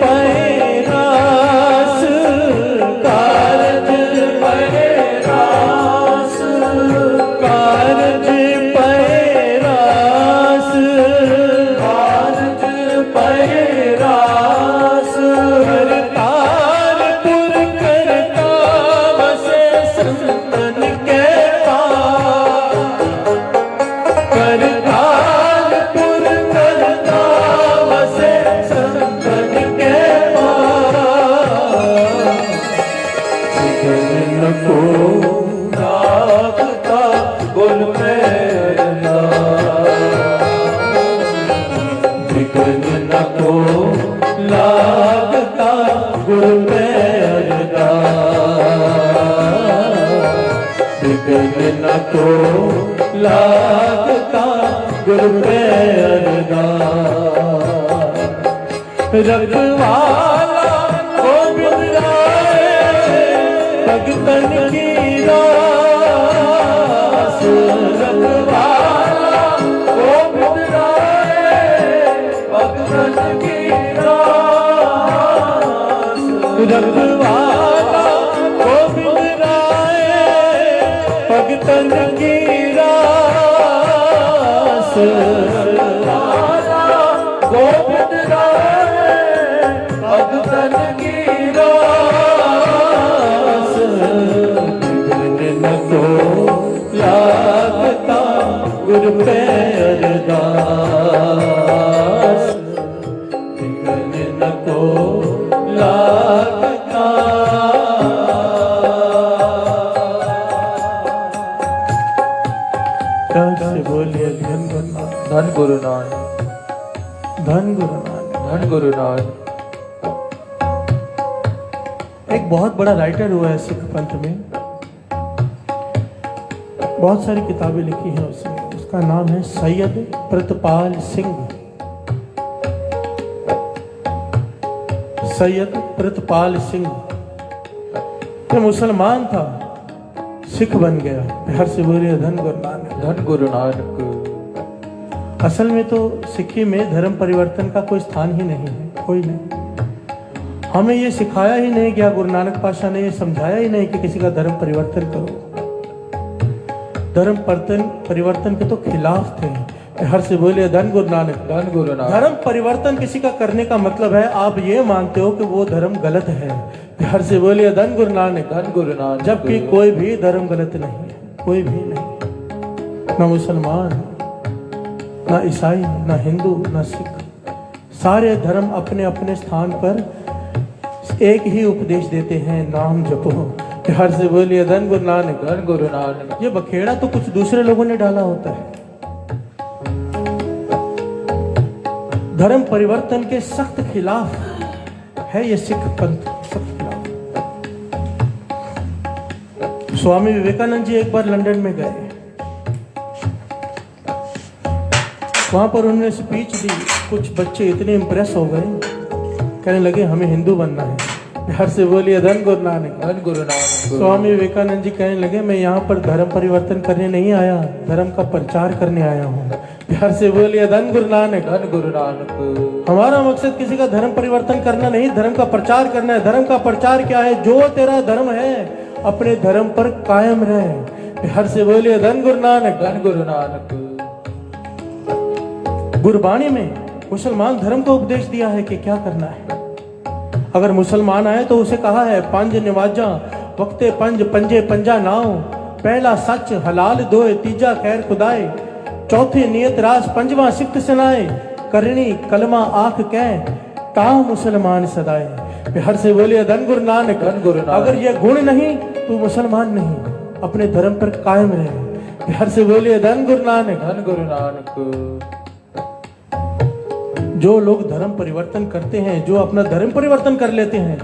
पैरास, कारज पैरास, कारज पैरास, कारज पैरास। करतारपुर करता बसे संतन के पास, करतारपुर करता बसे संतन के पास। सिमरन को रागता गुण प्रेरणा, विघ्न को लागता बिघ्न को लागता गुरु पे अरदास। रखवाला गोविंद राय भगतन की रास। रखवाला गोविंद राय भगतन की रास। रखवाला गोविंद राय भगतन की रास। गोविंद राय भगतन की रास। बिघ्न को लागता गुरु पे अरदास। बिघ्न को लागता। से बोलिए धन गुरु नानक, धन गुरु नानक, धन गुरु नानक। धन गुरु नानक। एक बहुत बड़ा राइटर हुआ है सिख पंथ में, बहुत सारी किताबें लिखी हैं उसने। उसका नाम है सैयद प्रतपाल सिंह। सैयद प्रतपाल सिंह ये मुसलमान था, सिख बन गया। बिहार से बोलिए धन गुरु नानक, धन गुरु नानक। असल में तो सिक्की में धर्म परिवर्तन का कोई स्थान ही नहीं है, कोई नहीं। हमें ये सिखाया ही नहीं गया, गुरु नानक पातशाह ने ये समझाया ही नहीं कि किसी का धर्म परिवर्तन करो। धर्म परिवर्तन के तो खिलाफ थे। हर से बोलिए धन गुरु नानक, धन गुरु नानक। धर्म परिवर्तन किसी का करने का मतलब है आप ये मानते हो कि वो धर्म गलत है। हर से बोलिए धन गुरु नानक, धन गुरु नानक। जबकि कोई भी धर्म गलत नहीं है, कोई भी नहीं। ना मुसलमान, ना ईसाई, ना हिंदू, ना सिख, सारे धर्म अपने अपने स्थान पर एक ही उपदेश देते हैं, नाम जपो। हर से बोलिए धन गुरु नानक, धन गुरु नानक। ये बखेड़ा तो कुछ दूसरे लोगों ने डाला होता है। धर्म परिवर्तन के सख्त खिलाफ है ये सिख पंथ, सख्त खिलाफ। स्वामी विवेकानंद जी एक बार लंदन में गए, वहां पर उन्होंने स्पीच दी। कुछ बच्चे इतने इंप्रेस हो गए, कहने लगे हमें हिंदू बनना है। हर से बोलिए धन गुरु नानक, धन गुरु नानक। स्वामी विवेकानंद जी कहने लगे मैं यहाँ पर धर्म परिवर्तन करने नहीं आया, धर्म का प्रचार करने आया हूँ। हर से बोलिए धन गुरु नानक, धन गुरु नानक। हमारा मकसद किसी का धर्म परिवर्तन करना नहीं, धर्म का प्रचार करना है। धर्म का प्रचार क्या है? जो तेरा धर्म है अपने धर्म पर कायम रहे। हर से बोलिए धन गुरु नानक, धन गुरु नानक। गुरबाणी में मुसलमान धर्म को उपदेश दिया है कि क्या करना है। अगर मुसलमान आए तो उसे कहा है पंज निवाजा वक्ते पंज पंजे पंजा नाव, पहला सच हलाल दोए, तीजा खैर खुदाए, चौथे नियत रास, पंजवा सिफ्त सुनाए, करनी कलमा आंख कह ता मुसलमान सदाए। हर से बोलिए धन गुरु नानक, धन गुरु नानक। अगर ये गुण नहीं तो मुसलमान नहीं, अपने धर्म पर कायम रहे। हर से बोलिए धन गुरु नानक, धन गुरु नानक। जो लोग धर्म परिवर्तन करते हैं, जो अपना धर्म परिवर्तन कर लेते हैं,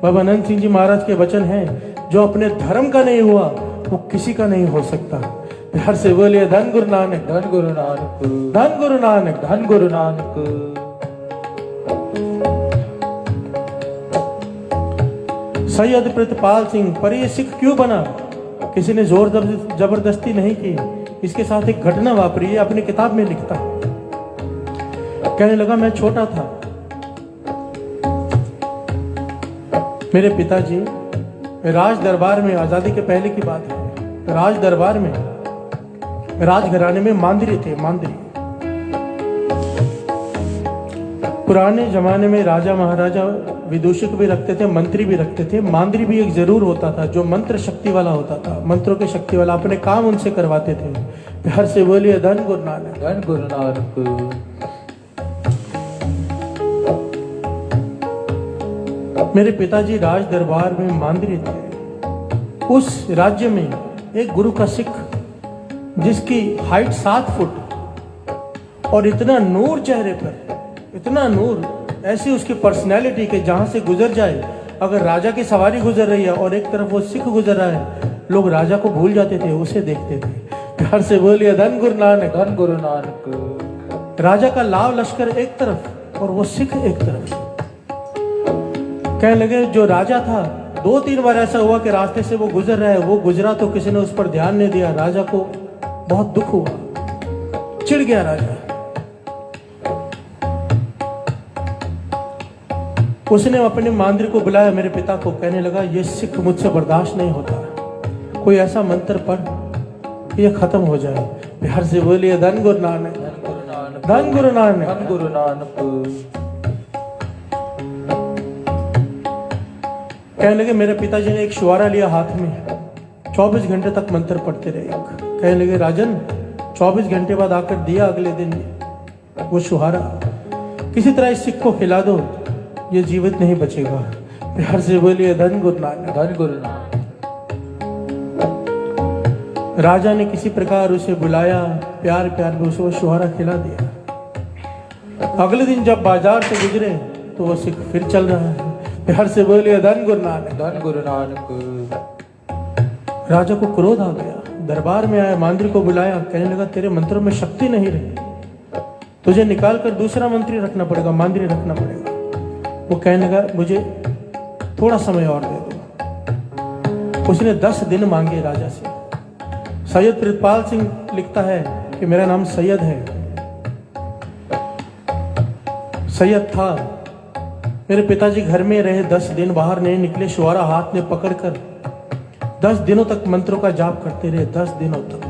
बाबा अनंत सिंह जी महाराज के वचन हैं, जो अपने धर्म का नहीं हुआ वो किसी का नहीं हो सकता। हर से बोलिए धन गुरु नानक, धन गुरु नानक। धन गुरु नानक, धन गुरु नानक। सैयद प्रतपाल सिंह। पर ये सिख क्यों बना? किसी ने जोर जबरदस्ती नहीं की। इसके साथ एक घटना वापरी है, अपनी किताब में लिखता है। कहने लगा मैं छोटा था, मेरे पिताजी राज दरबार में, आजादी के पहले की बात है, राज दरबार में राजघराने में मांदरी थे। मांदरी पुराने जमाने में राजा महाराजा विदूषक भी रखते थे, मंत्री भी रखते थे। मांदरी भी एक जरूर होता था जो मंत्र शक्ति वाला होता था, मंत्रों की शक्ति वाला, अपने काम उनसे करवाते थे। हर से बोलिए धन गुरु नानक, धन गुरु नानक। मेरे पिताजी राज दरबार में मांदरी थे। उस राज्य में एक गुरु का सिख जिसकी हाइट 7 फुट और इतना नूर चेहरे पर, इतना नूर, ऐसी उसकी पर्सनैलिटी के जहां से गुजर जाए, अगर राजा की सवारी गुजर रही है और एक तरफ वो सिख गुजर रहा है लोग राजा को भूल जाते थे, उसे देखते थे। प्यार से बोलिए धन गुरु नानक। धन गुरु नानक। राजा का लाव लश्कर एक तरफ और वो सिख एक तरफ। कहने लगे जो राजा था, 2-3 बार ऐसा हुआ कि रास्ते से वो गुजर रहा है, वो गुजरा तो किसी ने उस पर ध्यान नहीं दिया, राजा को बहुत दुख हुआ, चिढ़ गया राजा। उसने अपने मांद्री को बुलाया, मेरे पिता को, कहने लगा ये सिख मुझसे बर्दाश्त नहीं होता, कोई ऐसा मंत्र पढ़ ये खत्म हो जाए। प्यार से बोलिए धन गुरु नानक। धन गुरु नानक। धन गुरु नानक। कहने लगे मेरे पिताजी ने एक शुआरा लिया हाथ में, 24 घंटे तक मंत्र पढ़ते रहे। कहने लगे राजन, 24 घंटे बाद आकर दिया अगले दिन वो शुहारा, किसी तरह इस सिख को खिला दो, ये जीवित नहीं बचेगा। प्यार से बोलिए धन गुरु नानक। धन गुरु नानक। राजा ने किसी प्रकार उसे बुलाया, प्यार प्यार में उसे वो शुहारा खिला दिया। अगले दिन जब बाजार से गुजरे तो वो सिख फिर चल रहा है। प्यार से बोलिए धन गुरु नानक। धन गुरु नानक। राजा को क्रोध आ गया, दरबार में आया, मांद्री को बुलाया, कहने लगा तेरे मंत्रों में शक्ति नहीं रही, तुझे निकाल कर दूसरा मंत्री रखना पड़ेगा, मांद्री रखना पड़ेगा। वो कहने लगा मुझे थोड़ा समय और दे दो। उसने 10 दिन मांगे राजा से। सैयद प्रितपाल सिंह लिखता है कि मेरा नाम सैयद है, सैयद था। मेरे पिताजी घर में रहे 10 दिन, बाहर नहीं निकले, शुआरा हाथ में पकड़कर 10 दिनों तक मंत्रों का जाप करते रहे। 10 दिनों तक।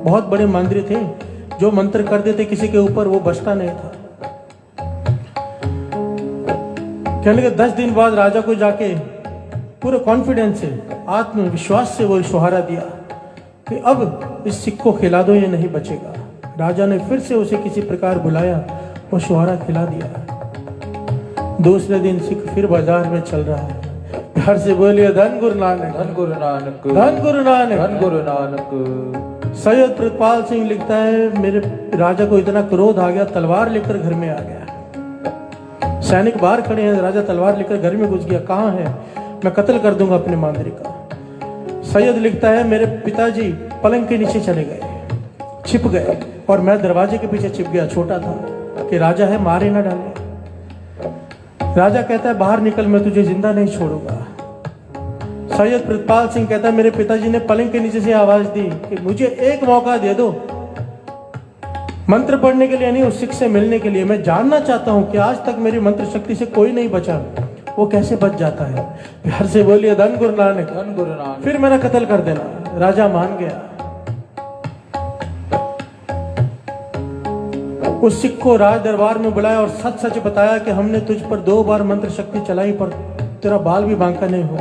बहुत बड़े मंत्री थे, जो मंत्र कर देते किसी के ऊपर वो बचता नहीं था। कहने लगे 10 दिन बाद राजा को जाके पूरे कॉन्फिडेंस से, आत्मविश्वास से वो शुहारा दिया कि अब इस सिख को खिला दो, ये नहीं बचेगा। राजा ने फिर से उसे किसी प्रकार बुलाया, वो शुहारा खिला दिया। दूसरे दिन सिख फिर बाजार में चल रहा है। घर से बोलिए धन गुरु नानक। धन गुरु नानक। धन गुरु नानक। धन गुरु नानक। सैयद प्रितपाल सिंह लिखता है मेरे राजा को इतना क्रोध आ गया, तलवार लेकर घर में आ गया। सैनिक बाहर खड़े हैं, राजा तलवार लेकर घर में घुस गया। कहाँ है? मैं कत्ल कर दूंगा अपने मांद्री का। सैयद लिखता है मेरे पिताजी पलंग के नीचे चले गए, छिप गए, और मैं दरवाजे के पीछे छिप गया, छोटा था, कि राजा है मारे ना डाले। राजा कहता है बाहर निकल, मैं तुझे जिंदा नहीं छोड़ूंगा। सैयद प्रितपाल सिंह कहता है मेरे पिताजी ने पलंग के नीचे से आवाज दी कि मुझे एक मौका दे दो, मंत्र पढ़ने के लिए नहीं, उस सिख से मिलने के लिए। मैं जानना चाहता हूं कि आज तक मेरी मंत्र शक्ति से कोई नहीं बचा, वो कैसे बच जाता है। प्यार से बोलिए धन गुरु नानक। धन गुरु नानक। फिर मेरा कत्ल कर देना। राजा मान गया। उस सिख को राज दरबार में बुलाया और सच सच बताया कि हमने तुझ पर 2 बार मंत्र शक्ति चलाई, पर तेरा बाल भी बांका नहीं हुआ।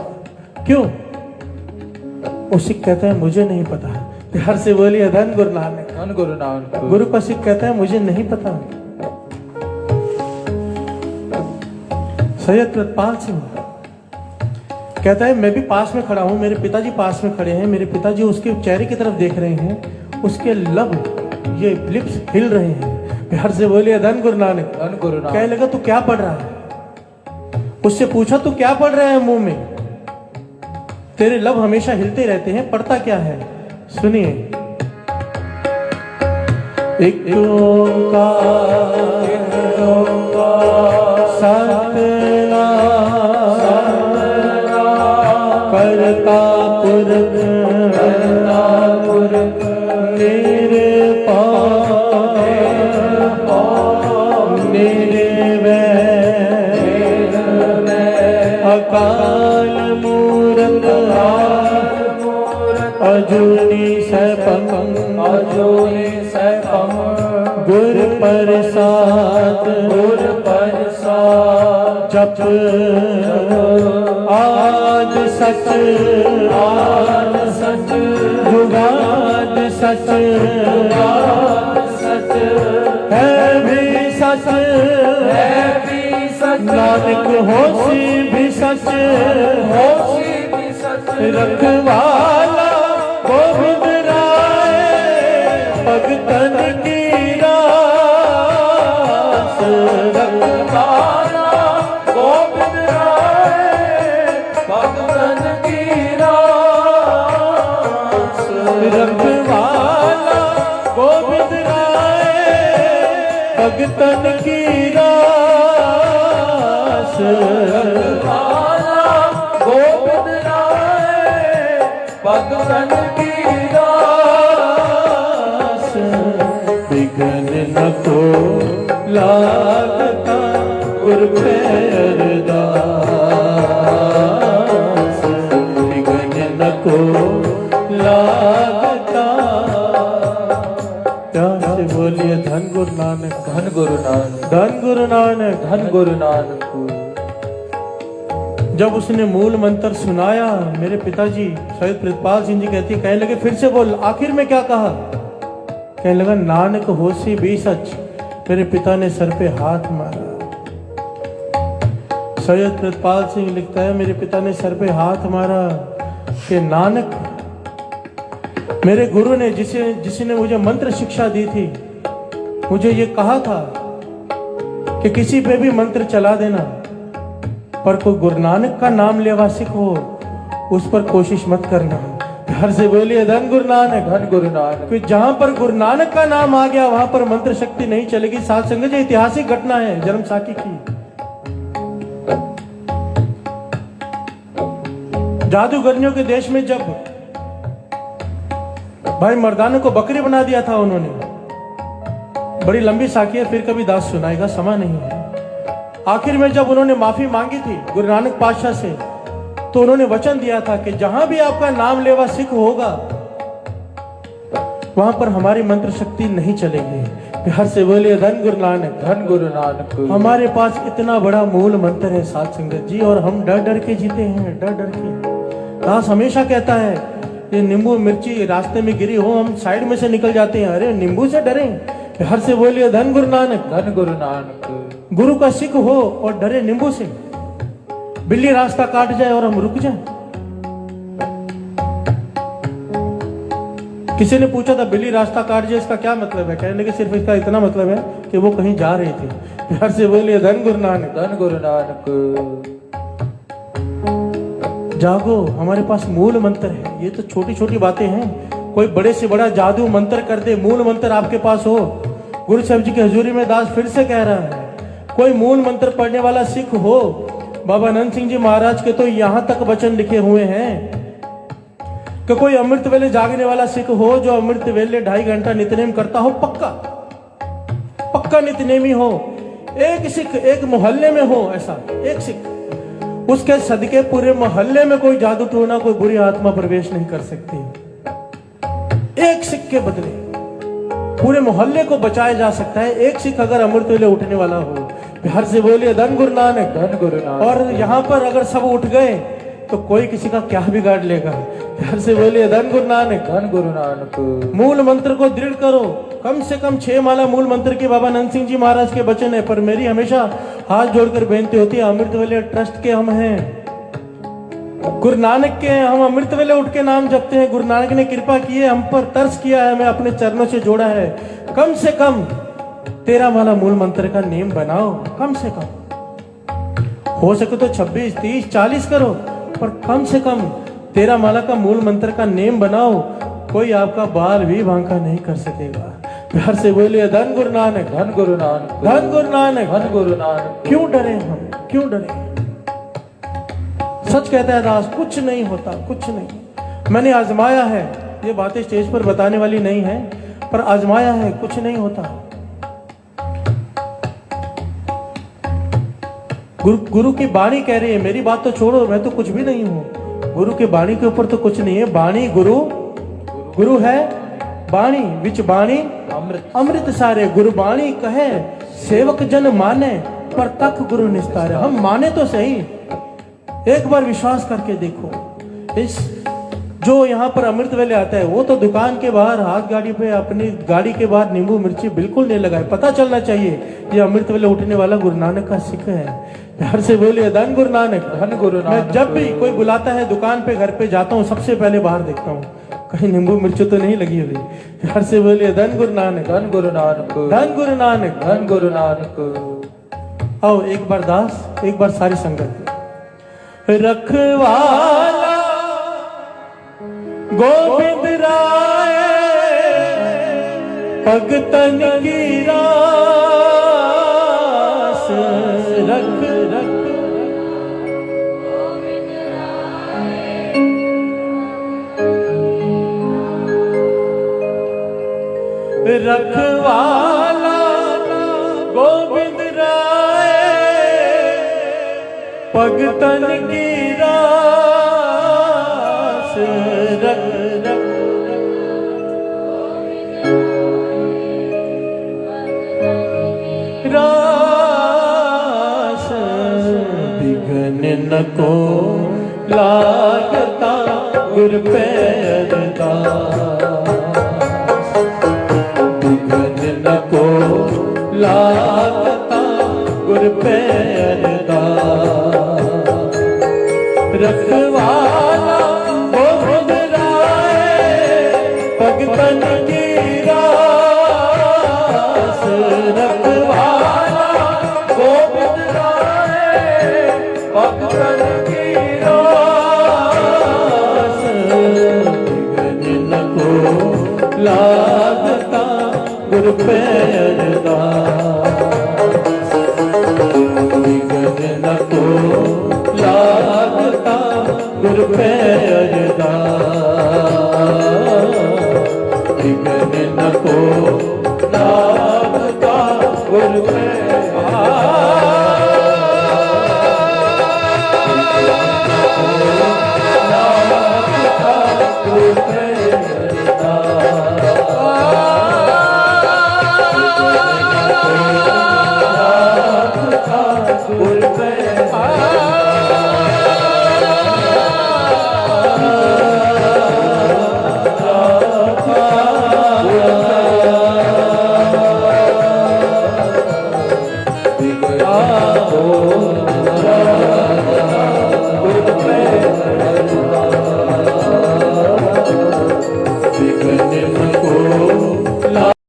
क्यों? वो सिख कहता है मुझे नहीं पता। प्यार से बोलिए धन गुरु नानक। धन गुरु नानक। गुरु का सिख कहता है मुझे नहीं पता। सैयद प्रितपाल सिंह कहता है मैं भी पास में खड़ा हूं, मेरे पिताजी पास में खड़े हैं, मेरे पिताजी उसके चेहरे की तरफ देख रहे हैं, उसके लब, ये लिप्स हिल रहे हैं। प्यार से बोलिए धन गुरु नानक। धन गुरु नानक। कहने लगा तू क्या पढ़ रहा है? उससे पूछा तू क्या पढ़ रहा है मुंह में? तेरे लब हमेशा हिलते रहते हैं, पढ़ता क्या है? सुनिए। एक ओंकार सतनाम करता पुरख मेरे अकाल मूरत अजूनी सैपम गुर प्रसाद जप आद सच जुगाद सच है भी सच नानक होशी भी सच रखवाला गोविंद राय भगतन की रास। रखवाला गोविंद राय भगतन की रास। गोविंद राय भगतन की दास, विघ्न न को लागता गुर पे अरदास, विघ्न न को लागता। प्यार से बोलिए धन गुरु नानक, धन गुरु नानक, धन गुरु नानक। धन गुरु नानक। जब उसने मूल मंत्र सुनाया, मेरे पिताजी सैयद प्रितपाल सिंह जी कहने लगे फिर से बोल, आखिर में क्या कहा? कहने लगा नानक होसी भी सच। मेरे पिता ने सर पे हाथ मारा। सैयद प्रितपाल सिंह लिखता है मेरे पिता ने सर पे हाथ मारा कि नानक, मेरे गुरु ने जिसने मुझे मंत्र शिक्षा दी थी, मुझे ये कहा था कि किसी पे भी मंत्र चला देना, पर कोई गुरु नानक का नाम लेवा सिख हो उस पर कोशिश मत करना। घर से बोलिए धन गुरु नानक, धन गुरु नानक। कि जहां पर गुरु नानक का नाम आ गया वहां पर मंत्र शक्ति नहीं चलेगी। साथ संगत जी, ऐतिहासिक घटना है जन्म साखी की। जादूगरनियों के देश में जब भाई मर्दाना को बकरी बना दिया था उन्होंने, बड़ी लंबी साखी है, फिर कभी दास सुनाएगा, समय नहीं है। आखिर में जब उन्होंने माफी मांगी थी गुरु नानक पातशाह से, तो उन्होंने वचन दिया था कि जहां भी आपका नाम लेवा सिख होगा वहां पर हमारी मंत्र शक्ति नहीं चलेगी। प्यार से बोलिए धन गुरु नानक, धन गुरु नानक। हमारे पास इतना बड़ा मूल मंत्र है साथ संगत जी, और हम डर डर के जीते हैं, डर डर के। दास हमेशा कहता है ये नींबू मिर्ची रास्ते में गिरी हो, हम साइड में से निकल जाते हैं, अरे नींबू से डरे। प्यार से बोलिए धन गुरु नानक, धन गुरु नानक। गुरु का सिख हो और डरे नींबू से। बिल्ली रास्ता काट जाए और हम रुक जाए। किसी ने पूछा था बिल्ली रास्ता काट जाए इसका क्या मतलब है? कहने लगे सिर्फ इसका इतना मतलब है कि वो कहीं जा रही थी। प्यार से बोलिए धन गुरु नानक, धन गुरु नानक। जागो, हमारे पास मूल मंत्र है। ये तो छोटी छोटी बातें हैं, कोई बड़े से बड़ा जादू मंत्र कर दे, मूल मंत्र आपके पास हो। गुरु साहब जी की हजूरी में दास फिर से कह रहा है, कोई मूल मंत्र पढ़ने वाला सिख हो। बाबा अनंत सिंह जी महाराज के तो यहां तक वचन लिखे हुए हैं कि कोई अमृत वेले जागने वाला सिख हो, जो अमृत वेले 2.5 घंटा नित्यनेम करता हो, पक्का पक्का नित्यनेमी हो, एक सिख एक मोहल्ले में हो, ऐसा एक सिख, उसके सदके पूरे मोहल्ले में कोई जादू टोना, कोई बुरी आत्मा प्रवेश नहीं कर सकती। एक सिख के बदले पूरे मोहल्ले को बचाया जा सकता है, एक सिख अगर अमृत वेले उठने वाला हो। बिहार से बोलिए धन गुरु नानक, धन गुरु नानक। और यहाँ पर अगर सब उठ गए तो कोई किसी का क्या बिगाड़ लेगा। बिहार से बोलिए धन गुरु नानक, धन गुरु नानक। मूल मंत्र को दृढ़ करो। कम से कम 6 माला मूल मंत्र की बाबा अनंत सिंह जी महाराज के वचन है। पर मेरी हमेशा हाथ जोड़कर बेनती होती है, अमृत वेले ट्रस्ट के हम हैं, गुरु नानक के हैं, हम अमृत वेले उठ के नाम जपते हैं। गुरु नानक ने कृपा की है, हम पर तरस किया है, हमें अपने चरणों से जोड़ा है। कम से कम 13 माला मूल मंत्र का नियम बनाओ, कम से कम हो सके तो 26, 30, 40 करो, पर कम से कम 13 माला का मूल मंत्र का नियम बनाओ। कोई आपका बाल भी बांका नहीं कर सकेगा। प्यार से बोलिए धन गुरु नानक, धन गुरु नानक, धन गुरु नानक, धन गुरु नानक। क्यों डरे हम, क्यों डरे? सच कहता है दास, कुछ नहीं होता, कुछ नहीं। मैंने आजमाया है, ये बातें स्टेज पर बताने वाली नहीं है, पर आजमाया है, कुछ नहीं होता। गुरु की बाणी कह रही है, मेरी बात तो छोड़ो, मैं तो कुछ भी नहीं हूं। गुरु की बाणी के ऊपर तो कुछ नहीं है। बाणी गुरु, गुरु है बाणी, विच बाणी अमृत, अमृत सारे। गुरु बाणी कहे सेवक जन माने, पर तक गुरु निस्तारे। हम माने तो सही, एक बार विश्वास करके देखो। इस जो यहाँ पर अमृत वेले आता है, वो तो दुकान के बाहर हाथ गाड़ी पे अपनी गाड़ी के बाहर नींबू मिर्ची बिल्कुल नहीं लगाए। पता चलना चाहिए ये अमृत वेले उठने वाला गुरु नानक का सिख है। प्यार से बोलिए धन गुरु नानक, धन गुरु नानक। मैं जब भी कोई बुलाता है दुकान पे, घर पे जाता हूँ, सबसे पहले बाहर देखता हूँ कहीं नींबू मिर्ची तो नहीं लगी हुई। प्यार से बोलिए धन गुरु नानक, धन गुरु नानक, धन गुरु नानक, धन गुरु नानक। आओ एक बार दास, एक बार सारी संगत। रखवाला गोविंद राय भगतन की रास, रख रख रखवाला गोविंद राय भगतन की रास रख रास बिघन न को लागता गुर पैर बिघन न को लागता गुर पैर रखवाला गोविंद राय भगतन की रास रखवाला गोविंद राय भगतन की रास बिघन न को लागता गुर पैर बिघन न को लागता गुर पैर बिघन